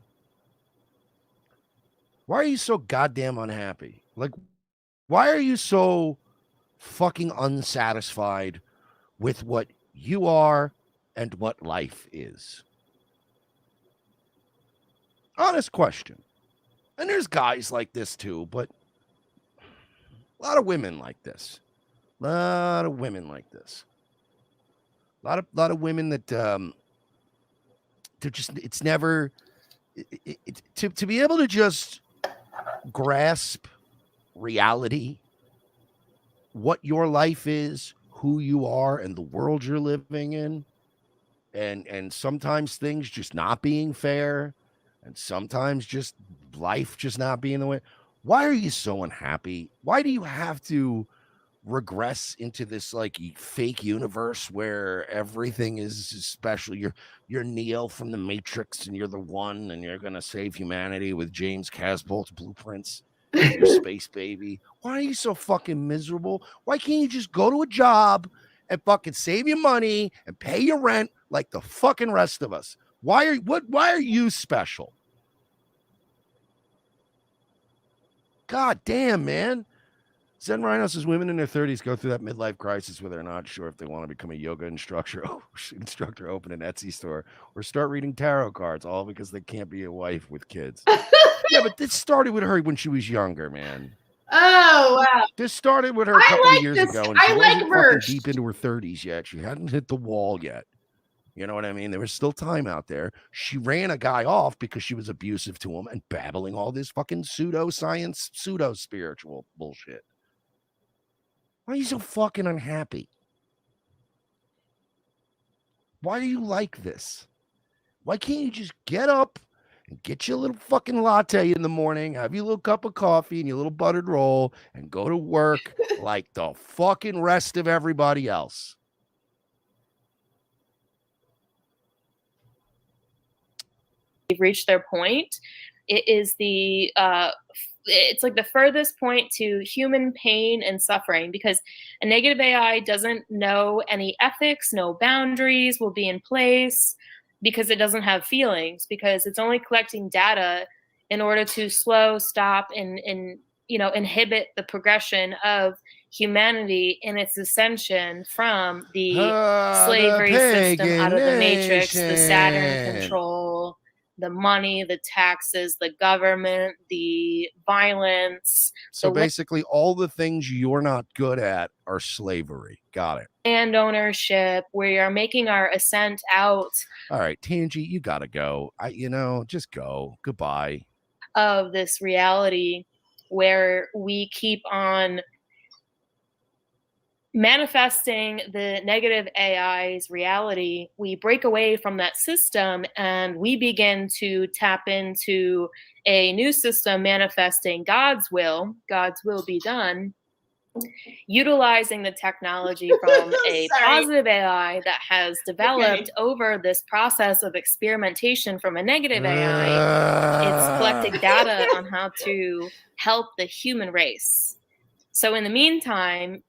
S12: Why are you so goddamn unhappy? Like, why are you so fucking unsatisfied with what you are and what life is? Honest question. And there's guys like this too, but a lot of women like this. A lot of women like this. A lot of women that they're just, it's never to be able to just grasp reality, what your life is, who you are, and the world you're living in, and sometimes things just not being fair, and sometimes just life just not being the way. Why are you so unhappy? Why do you have to regress into this like fake universe where everything is special? You're Neo from the Matrix, and you're the one, and you're gonna save humanity with James Casbolt's blueprints. Your space baby. Why are you so fucking miserable? Why can't you just go to a job and fucking save your money and pay your rent like the fucking rest of us? Why are you special? God damn, man. Zen Rhino says women in their 30s go through that midlife crisis where they're not sure if they want to become a yoga instructor, open an Etsy store, or start reading tarot cards, all because they can't be a wife with kids. Yeah, but this started with her when she was younger, man.
S2: Oh, wow.
S12: This started with her a couple of years ago, and she wasn't fucking
S2: Verge.
S12: deep into her 30s yet. She hadn't hit the wall yet. You know what I mean? There was still time out there. She ran a guy off because she was abusive to him and babbling all this fucking pseudoscience, pseudo-spiritual bullshit. Why are you so fucking unhappy? Why do you like this? Why can't you just get up and get your little fucking latte in the morning, have your little cup of coffee and your little buttered roll, and go to work like the fucking rest of everybody else?
S13: Reached their point. It is it's like the furthest point to human pain and suffering, because a negative AI doesn't know any ethics, no boundaries will be in place, because it doesn't have feelings, because it's only collecting data in order to slow, stop, and inhibit the progression of humanity in its ascension from the slavery system out of the Matrix, the Saturn control, the money, the taxes, the government, the violence.
S12: So basically all the things you're not good at are slavery. Got it.
S13: And ownership. We are making our ascent out.
S12: All right, Tangi, you gotta go. Just go. Goodbye.
S13: Of this reality where we keep on manifesting the negative AI's reality, we break away from that system and we begin to tap into a new system manifesting God's will be done, utilizing the technology from a positive AI that has developed over this process of experimentation from a negative AI. It's collecting data on how to help the human race. So in the meantime,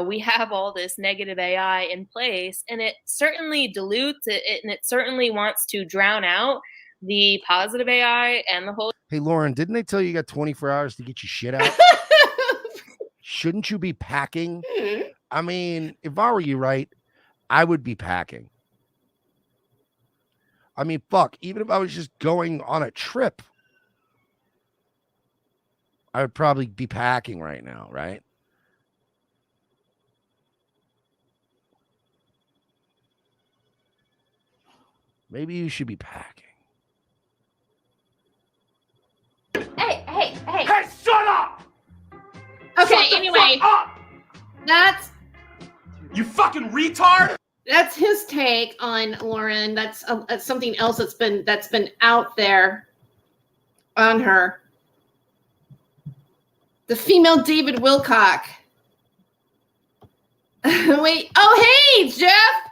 S13: we have all this negative AI in place, and it certainly dilutes it, and it certainly wants to drown out the positive AI and the whole.
S12: Hey, Lauren, didn't they tell you got 24 hours to get your shit out? Shouldn't you be packing? I mean, if I were you, right, I would be packing. I mean, fuck, even if I was just going on a trip, I would probably be packing right now, right? Maybe you should be packing.
S2: Hey,
S11: shut up!
S2: Okay, anyway, that's
S11: You fucking retard!
S2: That's his take on Lauren. That's something else that's been out there on her. The female David Wilcock. Wait. Oh, hey, Jeff.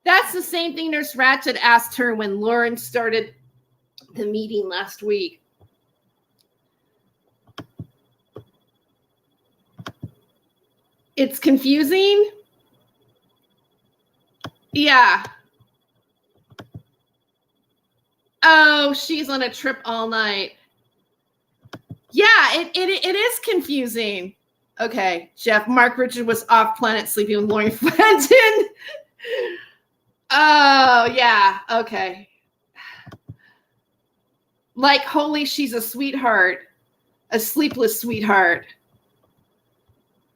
S2: That's the same thing Nurse Ratched asked her when Lauren started the meeting last week. It's confusing. Yeah. Oh, she's on a trip all night. Yeah, it is confusing. Okay, Jeff. Mark Pritchard was off planet sleeping with Lauren Fenton. Oh, yeah. Okay. Like, holy, she's a sweetheart. A sleepless sweetheart.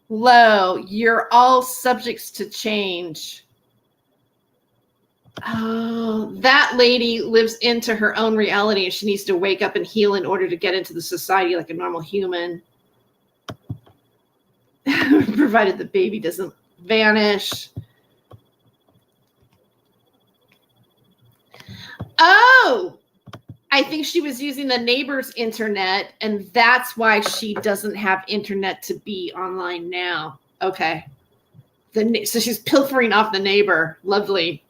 S2: Lo, you're all subjects to change. Oh, that lady lives into her own reality and she needs to wake up and heal in order to get into the society like a normal human. Provided the baby doesn't vanish. Oh, I think she was using the neighbor's internet and that's why she doesn't have internet to be online now. Okay. So she's pilfering off the neighbor. Lovely.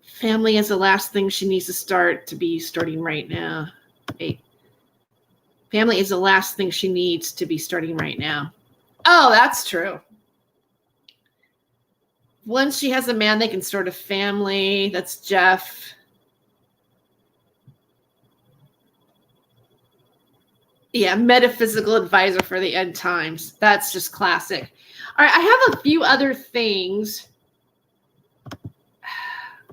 S2: Family is the last thing she needs to starting right now. Wait. Family is the last thing she needs to be starting right now. Oh, that's true. Once she has a man, they can start a family. That's Jeff. Yeah, metaphysical advisor for the end times. That's just classic. All right, I have a few other things.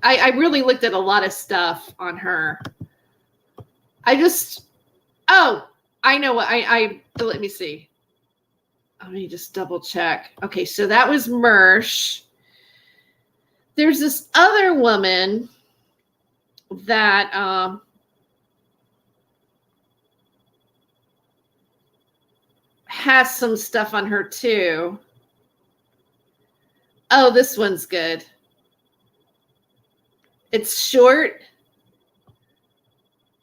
S2: I really looked at a lot of stuff on her. I know what let me see. Let me just double check. Okay, so that was Mersh. There's this other woman that has some stuff on her too. Oh, this one's good. It's short,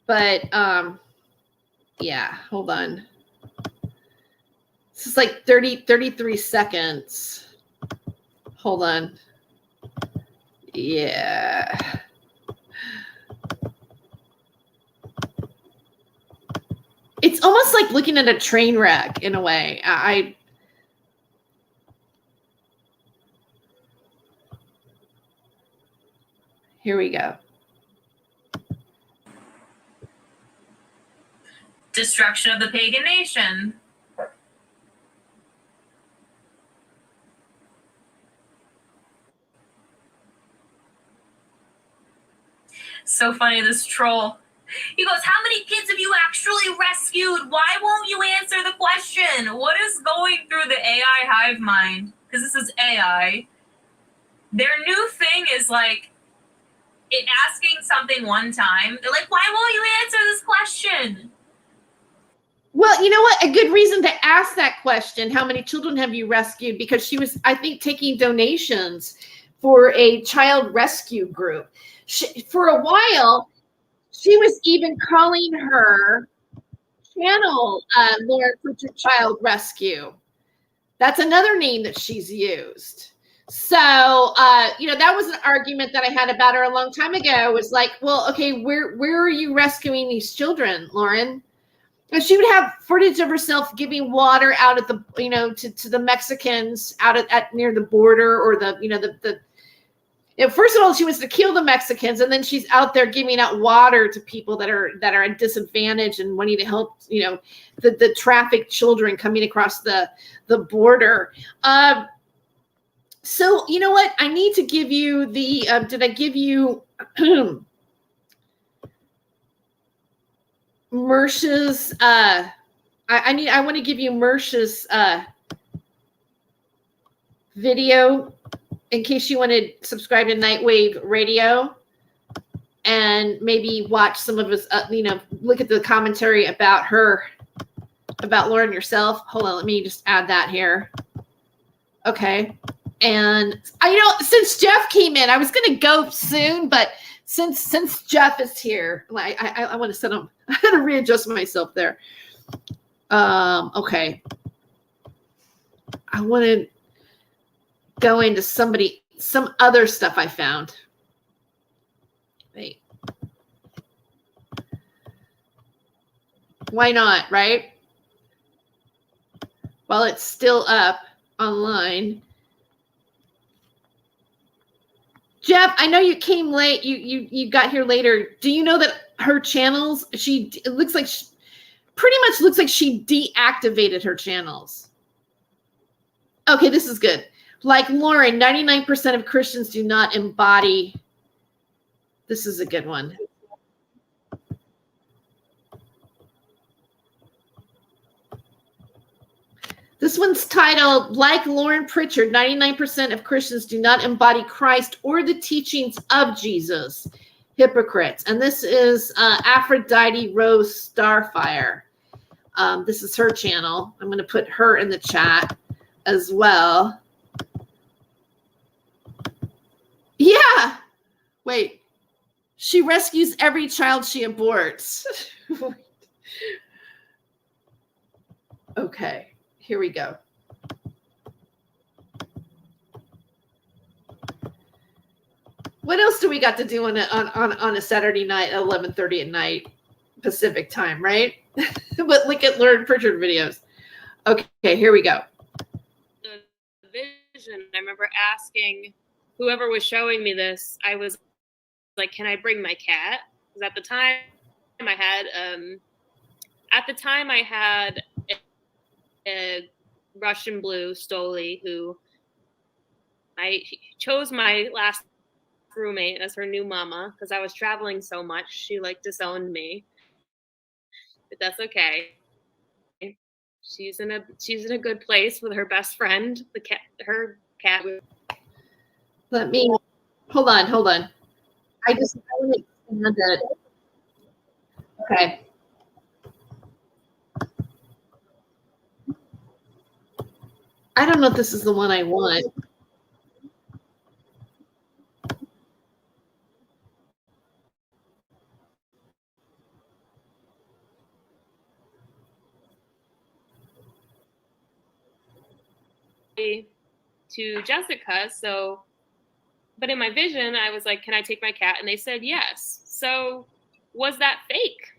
S2: but yeah, hold on. This is like 33 seconds. Hold on. Yeah. It's almost like looking at a train wreck in a way. Here we go.
S14: Destruction of the pagan nation. So funny, this troll. He goes, how many kids have you actually rescued? Why won't you answer the question? What is going through the AI hive mind? Because this is AI. Their new thing is like, it asking something one time. They're like, why won't you answer this question?
S2: Well, you know what? A good reason to ask that question, how many children have you rescued? Because she was, I think, taking donations for a child rescue group. For a while, she was even calling her channel Lauren Pritchard Child Rescue. That's another name that she's used. So, that was an argument that I had about her a long time ago. It was like, well, okay, where are you rescuing these children, Lauren? And she would have footage of herself giving water out at the, to the Mexicans out at near the border or first of all, she wants to kill the Mexicans, and then she's out there giving out water to people that are at disadvantage and wanting to help, the trafficked children coming across the border. So you know what? I need to give you the. Did I give you Mersh's? I want to give you Mersh's video in case you want to subscribe to Nightwave Radio. and maybe watch some of his, look at the commentary about her, about Lauren yourself. Hold on, let me just add that here. Okay. And since Jeff came in, I was going to go soon, but since Jeff is here, I want to set him, I had to readjust myself there. Okay. I want to go into some other stuff I found. Wait. Why not, right? While it's still up online. Jeff, I know you came late. You got here later. Do you know that her channels, it looks like pretty much looks like she deactivated her channels. Okay, this is good. Like Lauren, 99% of Christians do not embody. This is a good one. This one's titled, like Lauren Pritchard, 99% of Christians do not embody Christ or the teachings of Jesus. Hypocrites. And this is Aphrodite Rose Starfire. This is her channel. I'm going to put her in the chat as well. Yeah. Wait. She rescues every child she aborts. Okay. Here we go. What else do we got to do on a Saturday night at 11:30 at night Pacific time, right? But look at Lauren Pritchard videos. Okay, here we go.
S13: The vision, I remember asking whoever was showing me this, I was like, can I bring my cat? Because at the time I had a Russian blue Stoli who I chose my last roommate as her new mama because I was traveling so much. She disowned me, but that's okay. She's in a good place with her best friend, her cat.
S2: Let me hold on. I want to expand it. Okay. I don't know if this is the one I want.
S13: To Jessica, but in my vision, I was like, can I take my cat? And they said yes. So was that fake?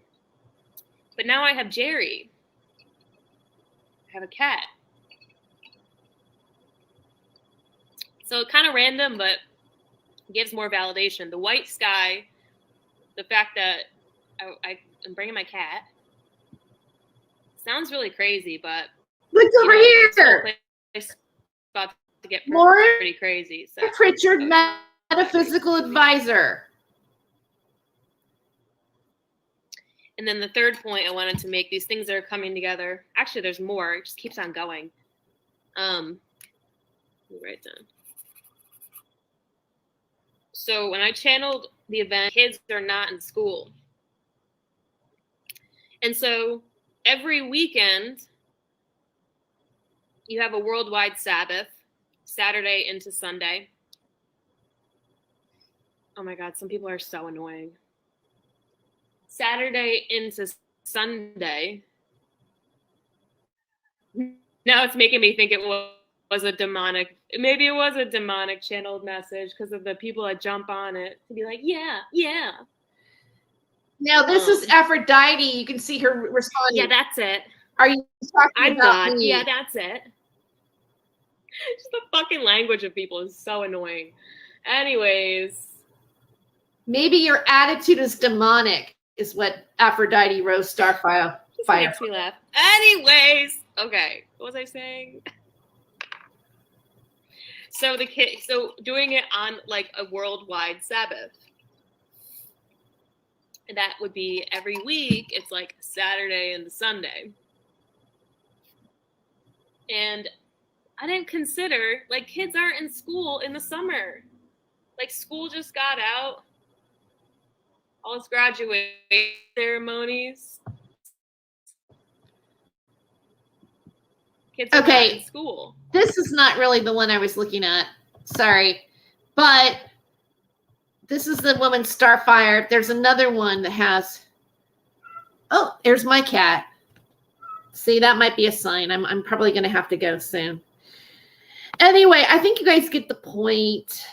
S13: But now I have Jerry. I have a cat. So kind of random, but gives more validation. The white sky, the fact that I'm bringing my cat, sounds really crazy, but
S2: look over here.
S13: It's about to get
S2: Lauren
S13: pretty crazy. So.
S2: Pritchard, metaphysical advisor.
S13: And then the third point I wanted to make, these things that are coming together. Actually, there's more. It just keeps on going. Let me write down. So when I channeled the event, kids are not in school. And so every weekend, you have a worldwide Sabbath, Saturday into Sunday. Oh my God, some people are so annoying. Saturday into Sunday. Now it's making me think it was a demonic, maybe it was a demonic channeled message because of the people that jump on it to be like, yeah.
S2: Now this is Aphrodite. You can see her responding.
S13: Yeah, that's it.
S2: Are you talking about me?
S13: Yeah, that's it. Just the fucking language of people is so annoying. Anyways.
S2: Maybe your attitude is demonic, is what Aphrodite Rose Starfire.
S13: Just makes me laugh. Anyways. Okay. What was I saying? So doing it on a worldwide Sabbath. And that would be every week. It's Saturday and Sunday. And I didn't consider, kids aren't in school in the summer. School just got out.
S4: all his graduation ceremonies. Kids are not
S2: Okay.
S4: in school.
S2: This is not really the one I was looking at. Sorry. But this is the woman Starfire. There's another one that has, oh, there's my cat. See, that might be a sign. I'm probably going to have to go soon. Anyway, I think you guys get the point.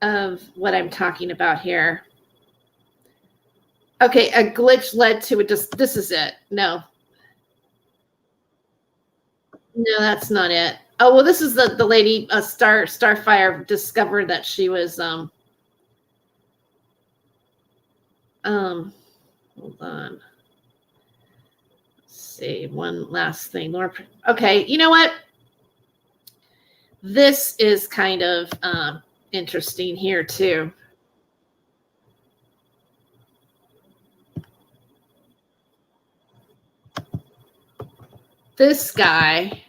S2: Of what I'm talking about here. Okay, a glitch led to it. Just this is it. No, that's not it. Oh well, this is the lady. Starfire discovered that she was hold on. Let's see, one last thing. Okay, you know what? This is kind of interesting here too. This guy,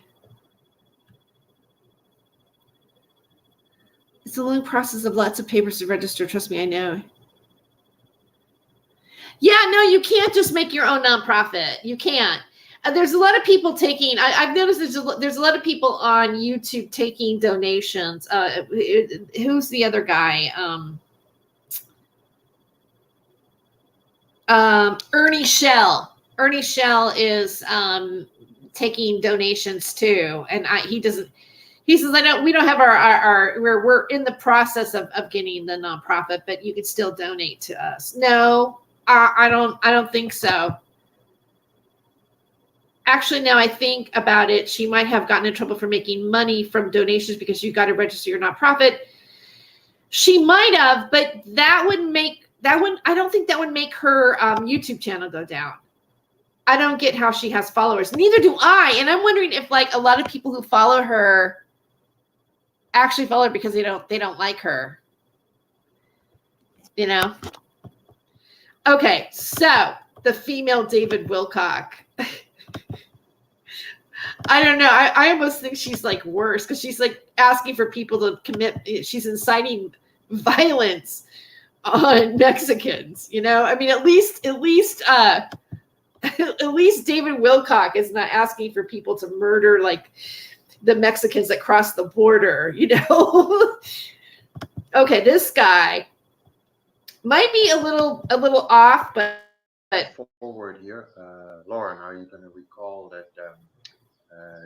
S2: it's a long process of lots of papers to register. Trust me, I know. Yeah, no, you can't just make your own nonprofit. You can't. There's a lot of people taking, I've noticed there's a lot of people on YouTube taking donations. Who's the other guy? Ernie Shell. Ernie Shell is taking donations too. And he says, we don't have we're in the process of getting the nonprofit, but you can still donate to us. No, I don't think so. Actually, now I think about it, she might have gotten in trouble for making money from donations because you got to register your nonprofit. She might have, but I don't think that would make her YouTube channel go down. I don't get how she has followers. Neither do I. And I'm wondering if like a lot of people who follow her actually follow her because they don't like her. You know? Okay, so the female David Wilcock. I don't know. I almost think she's like worse because she's like asking for people to commit. She's inciting violence on Mexicans. You know, I mean, at least David Wilcock is not asking for people to murder like the Mexicans that cross the border. You know. Okay, this guy might be a little off, but
S3: forward here, Lauren, are you going to recall that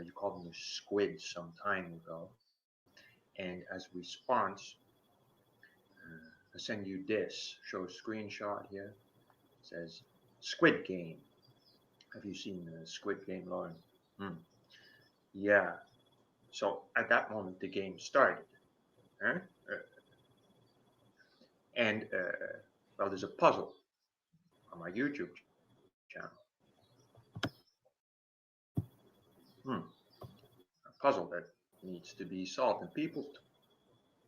S3: you called them squid some time ago? And as response, I send you this. Show a screenshot here. It says Squid Game. Have you seen Squid Game, Lauren? Yeah. So at that moment, the game started. Huh? And well, there's a puzzle on my YouTube channel. A puzzle that needs to be solved. And people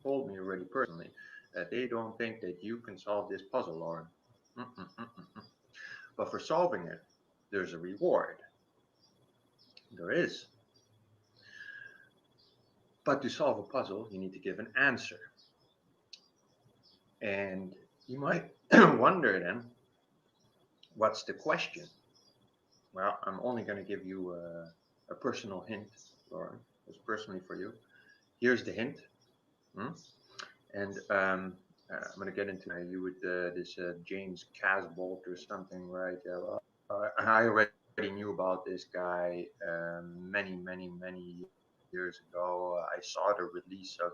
S3: told me already personally that they don't think that you can solve this puzzle, Lauren. But for solving it, there's a reward. There is. But to solve a puzzle, you need to give an answer. And you might wonder then, what's the question? Well, I'm only going to give you a personal hint, Lauren. It's personally for you. Here's the hint. And I'm going to get into you with this James Casbolt or something, right? I already knew about this guy many years ago. I saw the release of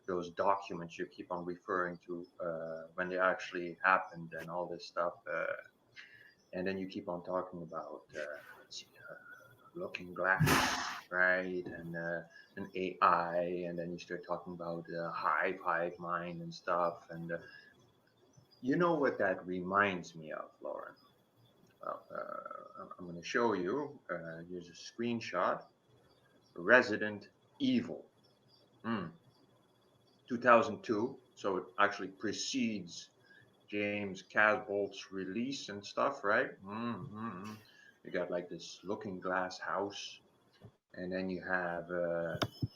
S3: those documents you keep on referring to when they actually happened and all this stuff. And then you keep on talking about Looking Glass, right? And an AI, and then you start talking about hive mind and stuff. And you know what that reminds me of, Lauren? Well, I'm going to show you. Here's a screenshot. Resident Evil. 2002. So it actually precedes James Casbolt's release and stuff, right? You got like this looking glass house. And then you have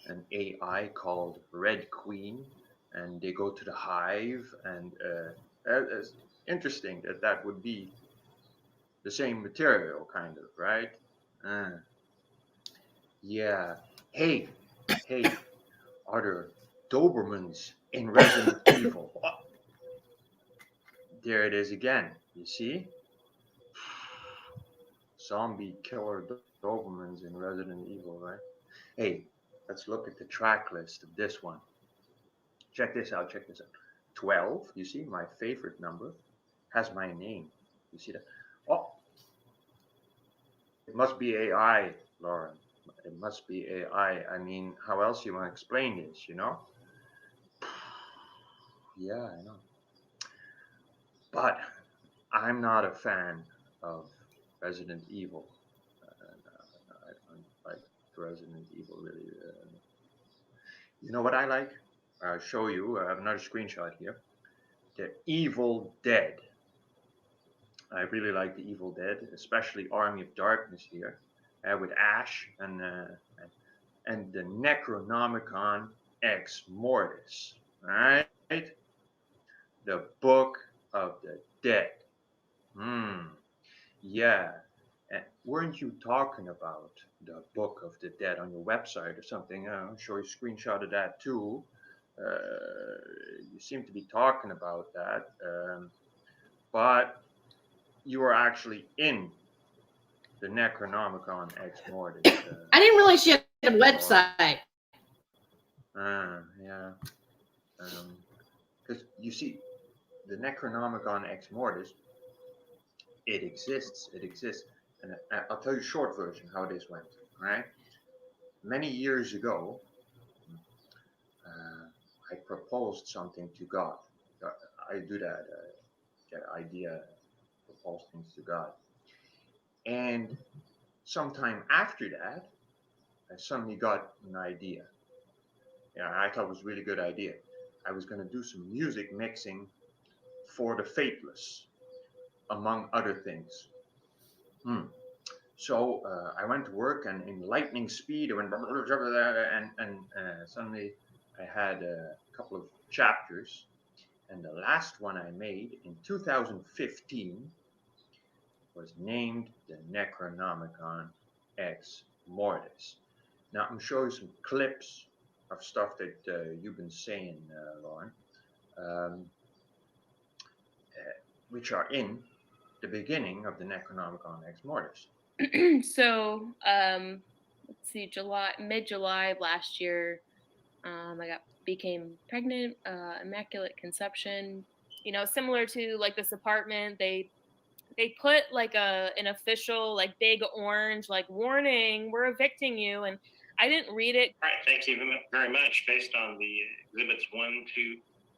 S3: an AI called Red Queen, and they go to the hive, and it's interesting that would be the same material, kind of, right? Yeah. Hey, are there Dobermans in Resident Evil? Oh, there it is again. You see? Zombie killer Dobermans in Resident Evil, right? Hey, let's look at the track list of this one. Check this out. 12, you see, my favorite number, has my name. You see that? Oh, it must be AI, Lauren. It must be AI. I mean, how else you want to explain this, you know? Yeah, I know. But I'm not a fan of Resident Evil. I don't like Resident Evil, really. You know what I like? I'll show you. I have another screenshot here. The Evil Dead. I really like the Evil Dead, especially Army of Darkness here, with Ash and the Necronomicon Ex Mortis. All right, the Book of the Dead. Yeah. And weren't you talking about the Book of the Dead on your website or something? I'll show you a screenshot of that too. You seem to be talking about that, but you are actually in the Necronomicon Ex Mortis.
S2: I didn't realize you had a website.
S3: Yeah. Because you see, the Necronomicon Ex Mortis, it exists. And I'll tell you a short version how this went, right? Many years ago, I proposed something to God. I do that, get idea, propose things to God. And sometime after that, I suddenly got an idea. Yeah, I thought it was a really good idea. I was going to do some music mixing for the Faithless, among other things. So I went to work, and in lightning speed, I went, and suddenly I had a couple of chapters, and the last one I made in 2015 was named the Necronomicon Ex Mortis. Now I'm showing some clips of stuff that you've been saying, Lauren, which are in the beginning of the Necronomicon Ex Mortis.
S13: So, let's see, mid-July of last year, I became pregnant, immaculate conception. You know, similar to like this apartment, they put like an official like big orange like warning, we're evicting you, and I didn't read it.
S15: All right, thank you very much. Based on the exhibits 1, 2,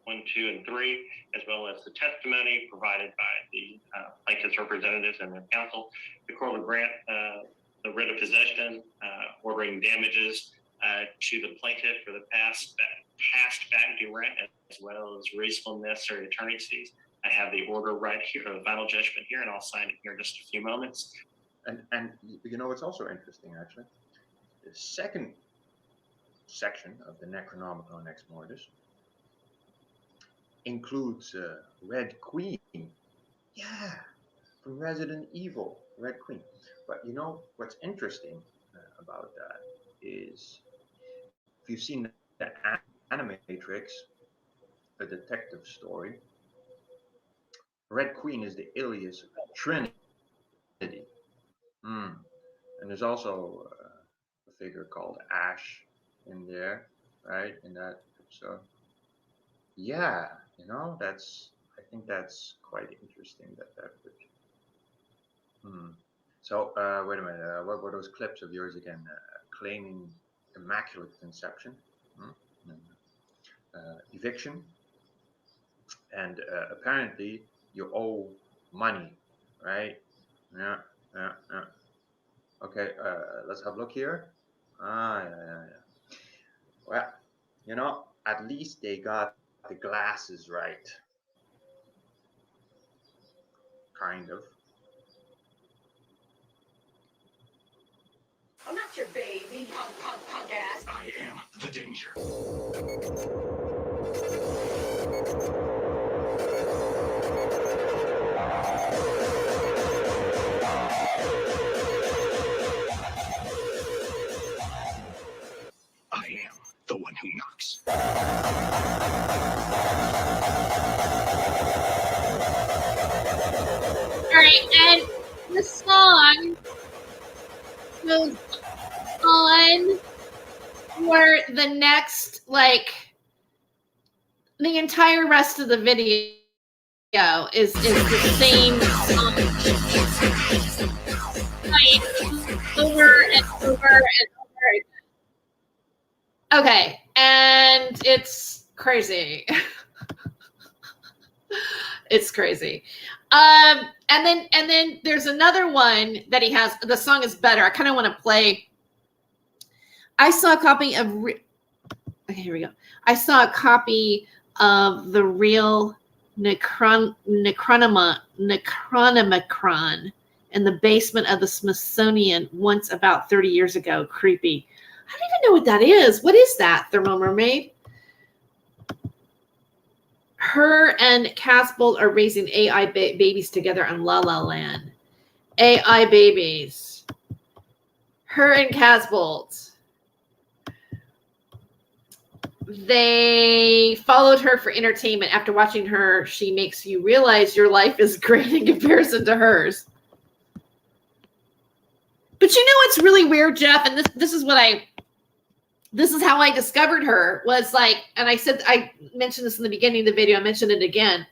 S15: and 3, as well as the testimony provided by the plaintiff's representatives and their counsel, the court will grant the writ of possession, ordering damages to the plaintiff for the past back due rent, as well as reasonable necessary attorney's fees. I have the order right here, the final judgment here, and I'll sign it here in just a few moments.
S3: And you know what's also interesting, actually? The second section of the Necronomicon Ex Mortis includes Red Queen. Yeah, from Resident Evil, Red Queen. But you know what's interesting about that is, if you've seen the Animatrix, a detective story, Red Queen is the alias of Trinity. And there's also a figure called Ash in there, right? In that episode. Yeah, you know, I think that's quite interesting that would. So, wait a minute, what were those clips of yours again? Claiming immaculate conception, eviction, and apparently you owe money, right? Yeah. Okay, let's have a look here. Yeah. Well, you know, at least they got the glasses right. Kind of.
S16: I'm not gotcha, baby. Punk ass.
S11: I am the danger. I am the one who knocks.
S2: All right, and the song goes on for the next, like, the entire rest of the video is the same song. Like, over and over and over again. Okay, and it's crazy. It's crazy. And then there's another one that he has. The song is better. I kind of want to play. I saw a copy of. Okay, here we go. I saw a copy of the real Necronomicon in the basement of the Smithsonian once about 30 years ago. Creepy. I don't even know what that is. What is that, Thermal Mermaid? Her and Casbolt are raising AI babies together on La La Land. AI babies. Her and Casbolt. They followed her for entertainment. After watching her, she makes you realize your life is great in comparison to hers. But you know what's really weird, Jeff? And this is how I discovered her, was like, and I mentioned this in the beginning of the video, I mentioned it again.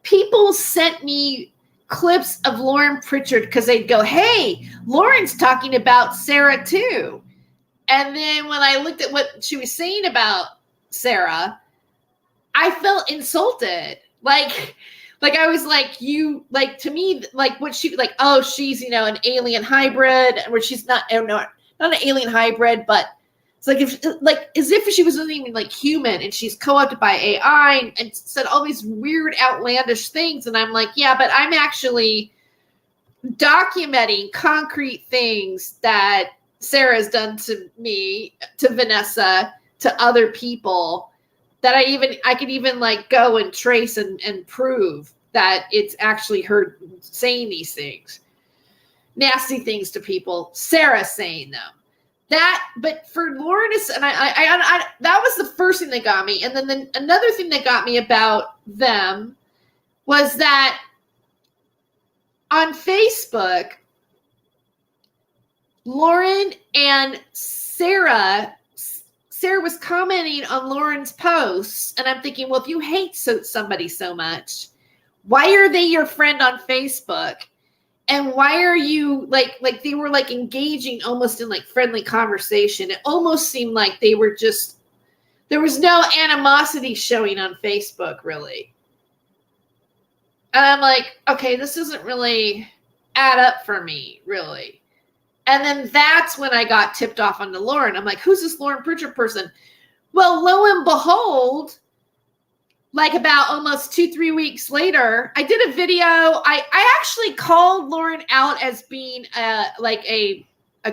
S2: People sent me clips of Lauren Pritchard because they'd go, hey, Lauren's talking about Sarah too. And then when I looked at what she was saying about Sarah, I felt insulted. Like I was like, you, like, to me, like what she, like, oh, she's, you know, an alien hybrid, where she's not an alien hybrid, but it's like, as if she wasn't even like human, and she's co-opted by AI and said all these weird, outlandish things. And I'm like, yeah, but I'm actually documenting concrete things that Sarah's done to me, to Vanessa, to other people, that I could even like go and trace and prove that it's actually her saying these things, nasty things to people. Sarah saying them. But for Lauren, and I that was the first thing that got me. And then another thing that got me about them was that on Facebook, Lauren and Sarah was commenting on Lauren's posts, and I'm thinking, well, if you hate somebody so much, why are they your friend on Facebook? And why are you like they were like engaging almost in like friendly conversation? It almost seemed like they were just, there was no animosity showing on Facebook, really. And I'm like, okay, this doesn't really add up for me, really. And then that's when I got tipped off onto Lauren. I'm like, who's this Lauren Pritchard person? Well, lo and behold, like about almost 2-3 weeks later, I did a video. I actually called Lauren out as being a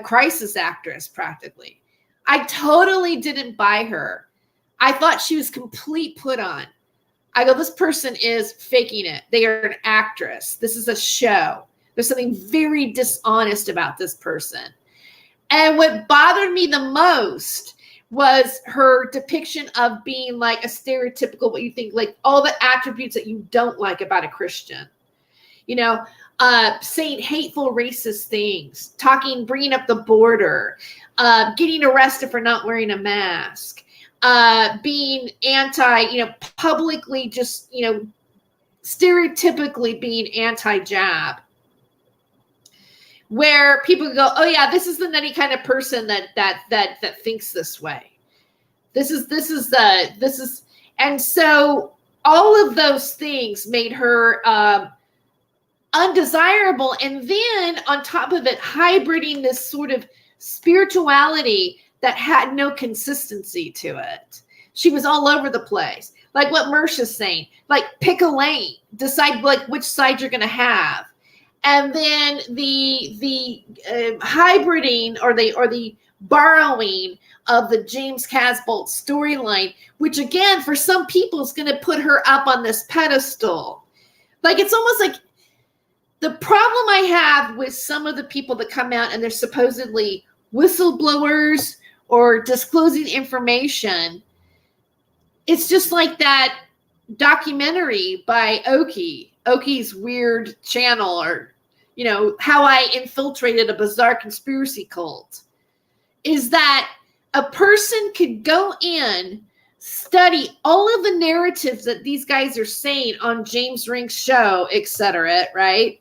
S2: crisis actress, practically. I totally didn't buy her. I thought she was complete put on. I go, this person is faking it. They are an actress. This is a show. There's something very dishonest about this person. And what bothered me the most was her depiction of being like a stereotypical, what you think, like all the attributes that you don't like about a Christian. You know, saying hateful, racist things, bringing up the border, getting arrested for not wearing a mask, being publicly just, stereotypically being anti-jab. Where people go, oh yeah, this is the nutty kind of person that thinks this way. And so all of those things made her undesirable. And then on top of it, hybriding this sort of spirituality that had no consistency to it. She was all over the place. Like what Mersha's saying, like pick a lane, decide like which side you're going to have. and then the hybriding or the borrowing of the James Casbolt storyline, which again, for some people, is going to put her up on this pedestal. Like, it's almost like the problem I have with some of the people that come out and they're supposedly whistleblowers or disclosing information, it's just like that documentary by Oki's weird channel, or, you know, how I infiltrated a bizarre conspiracy cult, is that a person could go in, study all of the narratives that these guys are saying on James Rink's show, etc., right?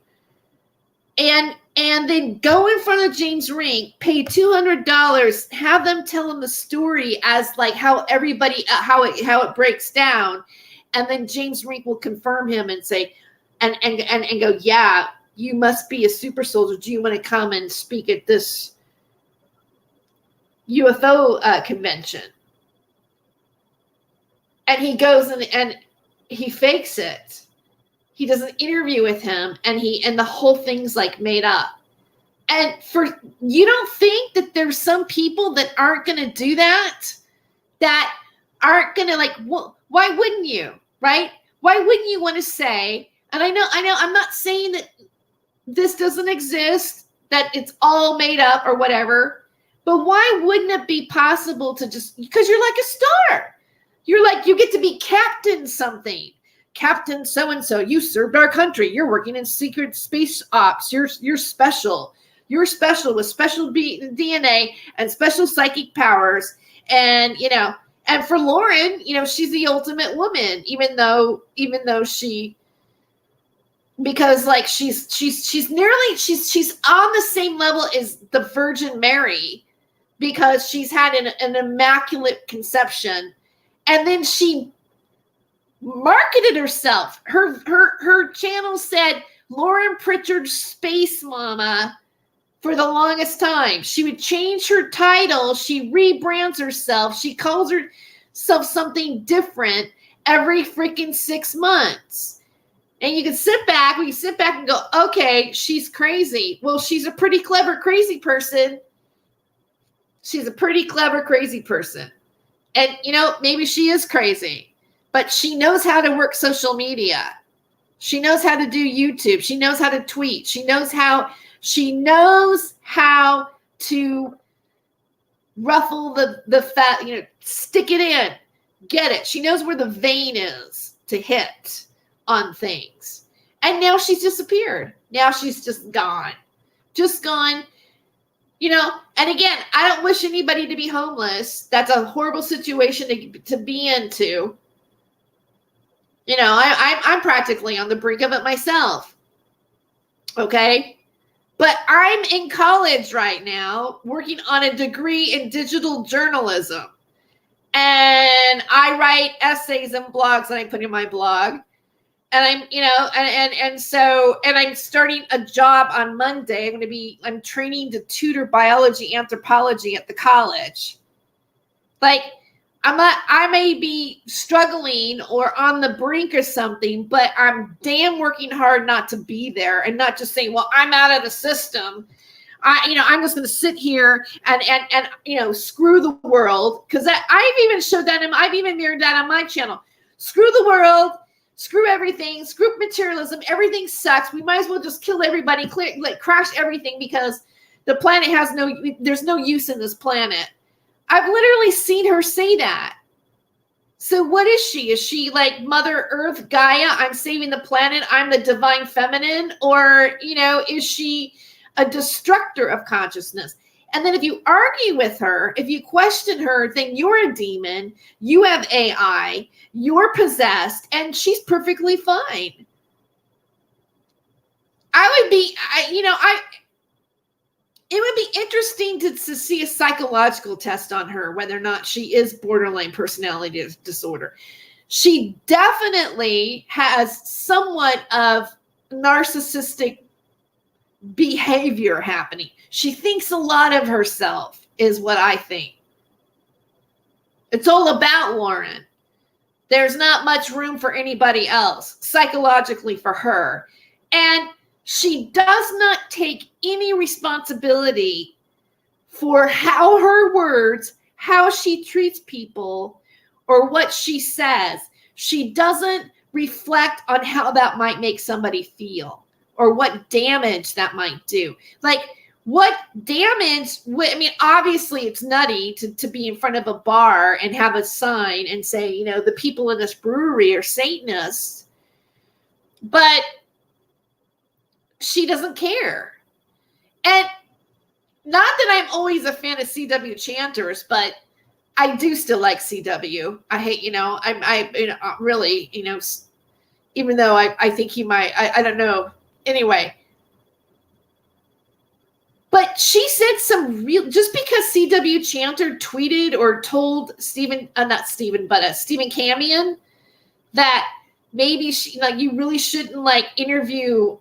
S2: And then go in front of James Rink, pay $200, have them tell him the story as like how everybody, how it breaks down. And then James Rink will confirm him and say, and go, yeah, you must be a super soldier. Do you want to come and speak at this UFO convention? And he goes and he fakes it. He does an interview with him, and the whole thing's like made up. And you don't think that there's some people that aren't going to do that? That aren't going to, like, well, why wouldn't you, right? Why wouldn't you want to say, and I know, I'm not saying that this doesn't exist, that it's all made up or whatever, but why wouldn't it be possible to just, because you're like a star. You're like, you get to be captain something. Captain so-and-so, you served our country. You're working in secret space ops. You're special. You're special with special DNA and special psychic powers. And, you know, and for Lauren, you know, she's the ultimate woman, even though she, because like she's on the same level as the Virgin Mary, because she's had an immaculate conception. And then she marketed herself. Her channel said Lauren Pritchard Space Mama for the longest time. She would change her title. She rebrands herself. She calls herself something different every freaking 6 months. And we can sit back and go, okay, she's crazy. Well, she's a pretty clever, crazy person. She's a pretty clever, crazy person. And, you know, maybe she is crazy, but she knows how to work social media. She knows how to do YouTube. She knows how to tweet. She knows how to ruffle the fat, you know, stick it in, get it. She knows where the vein is to hit on things. And now she's disappeared. Now she's just gone. You know, and again, I don't wish anybody to be homeless. That's a horrible situation to be into. You know, I'm practically on the brink of it myself. Okay? But I'm in college right now working on a degree in digital journalism. And I write essays and blogs that I put in my blog. And I'm, you know, and I'm starting a job on Monday. I'm training to tutor biology, anthropology at the college. Like, I may be struggling or on the brink or something, but I'm damn working hard not to be there and not just saying, well, I'm out of the system. I'm just going to sit here and you know, screw the world. Because I've even showed that, and I've even mirrored that on my channel. Screw the world. Screw everything, screw materialism, everything sucks. We might as well just kill everybody, crash everything, because the planet there's no use in this planet. I've literally seen her say that. So what is she? Is she like Mother Earth, Gaia? I'm saving the planet. I'm the divine feminine. Or, you know, is she a destructor of consciousness? And then if you argue with her, if you question her, then you're a demon. You have AI. You're possessed, and she's perfectly fine. It would be interesting to see a psychological test on her, whether or not she is borderline personality disorder. She definitely has somewhat of narcissistic behavior happening. She thinks a lot of herself, is what I think. It's all about Lauren. There's not much room for anybody else psychologically for her. And she does not take any responsibility for how her words, how she treats people, or what she says. She doesn't reflect on how that might make somebody feel or what damage that might do. Like, what damage? I mean, obviously it's nutty to be in front of a bar and have a sign and say, you know, the people in this brewery are Satanists, but she doesn't care. And not that I'm always a fan of CW chanters, but I do still like CW. I hate, you know, really, you know, even though I think he might, I don't know. Anyway. But she said some real, just because CW chanter tweeted or told Stephen Cambion that maybe she, like, you really shouldn't like interview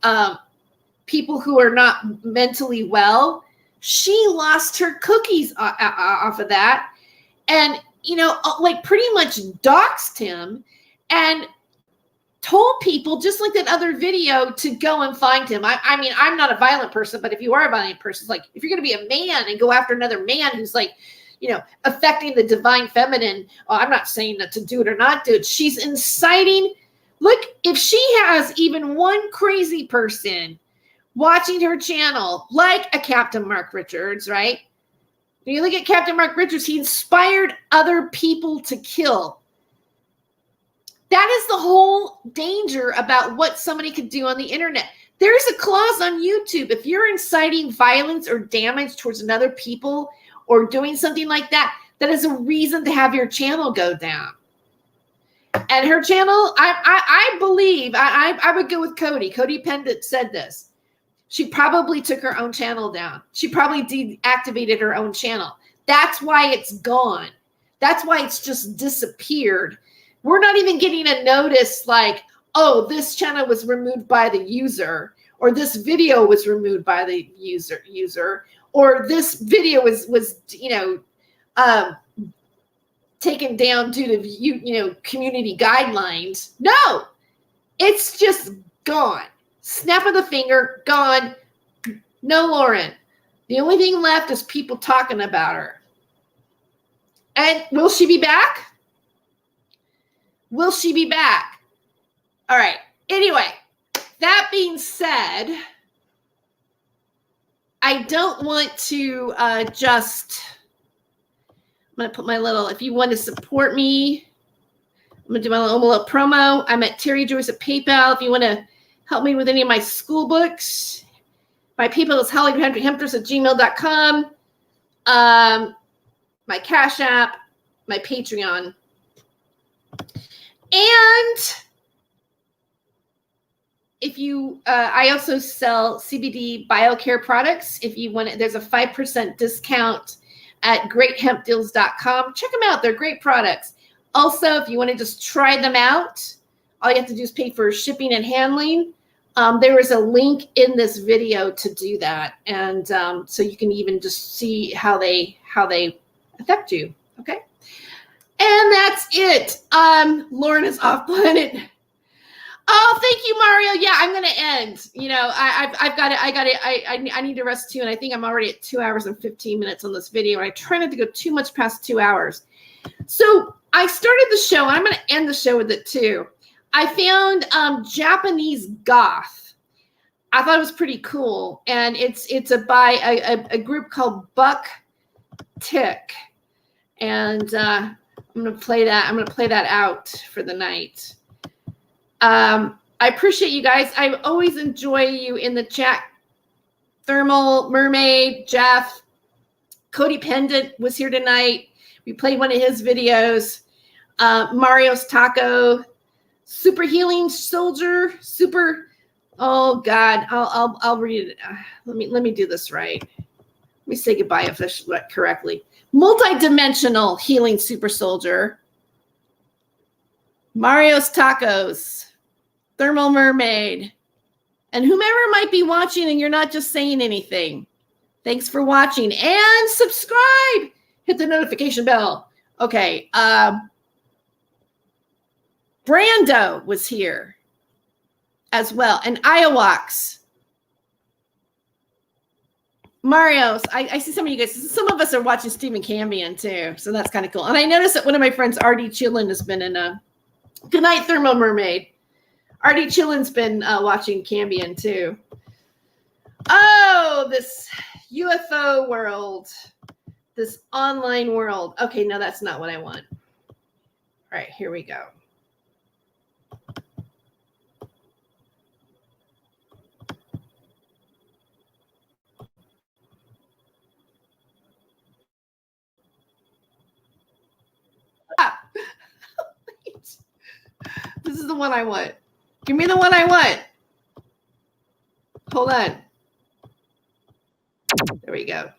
S2: people who are not mentally well. She lost her cookies off of that, and, you know, like, pretty much doxed him and told people, just like that other video, to go and find him. I mean, I'm not a violent person, but if you are a violent person, like, if you're going to be a man and go after another man who's, like, you know, affecting the divine feminine, I'm not saying that to do it or not do it. She's inciting. Look, if she has even one crazy person watching her channel, like a Captain Mark Richards, right? When you look at Captain Mark Richards, he inspired other people to kill. That is the whole danger about what somebody could do on the internet. There's a clause on YouTube. If you're inciting violence or damage towards another people or doing something like that, that is a reason to have your channel go down. And her channel, I believe, I would go with Cody. Cody Pendant said this. She probably took her own channel down. She probably deactivated her own channel. That's why it's gone. That's why it's just disappeared. We're not even getting a notice like, oh, this channel was removed by the user, or this video was removed by the user, or this video was you know, taken down due to you know, community guidelines. No, it's just gone. Snap of the finger, gone. No Lauren. The only thing left is people talking about her. And will she be back? Will she be back? All right. Anyway, that being said, I don't want to I'm going to put my little, if you want to support me, I'm going to do my little promo. I'm at Terry Joyce at PayPal. If you want to help me with any of my school books, my PayPal is hollywoodhemptress@gmail.com. My Cash App, my Patreon. And if you, I also sell CBD BioCare products. If you want it, there's a 5% discount at greathempdeals.com. Check them out. They're great products. Also, if you want to just try them out, all you have to do is pay for shipping and handling. There is a link in this video to do that. And so you can even just see how they affect you. Okay. And that's it. Lauren is off planet. Oh, thank you, Mario. Yeah, I'm gonna end. You know, I've got it. I need to rest too, and I think I'm already at 2 hours and 15 minutes on this video. And I try not to go too much past 2 hours. So I started the show, and I'm gonna end the show with it too. I found Japanese goth. I thought it was pretty cool, and it's by a group called Buck Tick, and I'm gonna play that. I'm gonna play that out for the night. I appreciate you guys. I always enjoy you in the chat. Thermal Mermaid, Jeff, Cody Pendant was here tonight. We played one of his videos. Mario's Taco, Super Healing Soldier, Super. Oh God, I'll read it. Let me do this right. Let me say goodbye officially correctly. Multi-dimensional Healing Super Soldier, Mario's Tacos, Thermal Mermaid, and whomever might be watching and you're not just saying anything. Thanks for watching and subscribe. Hit the notification bell. Okay. Brando was here as well, and Iowax. Mario's. I see some of you guys. Some of us are watching Stephen Cambion too, so that's kind of cool. And I noticed that one of my friends, Artie Chillin, has been in a Good Night Thermo Mermaid. Artie Chillin's been watching Cambion too. Oh, this UFO world, this online world. Okay, no, that's not what I want. All right, here we go. This is the one I want. Give me the one I want. Hold on. There we go.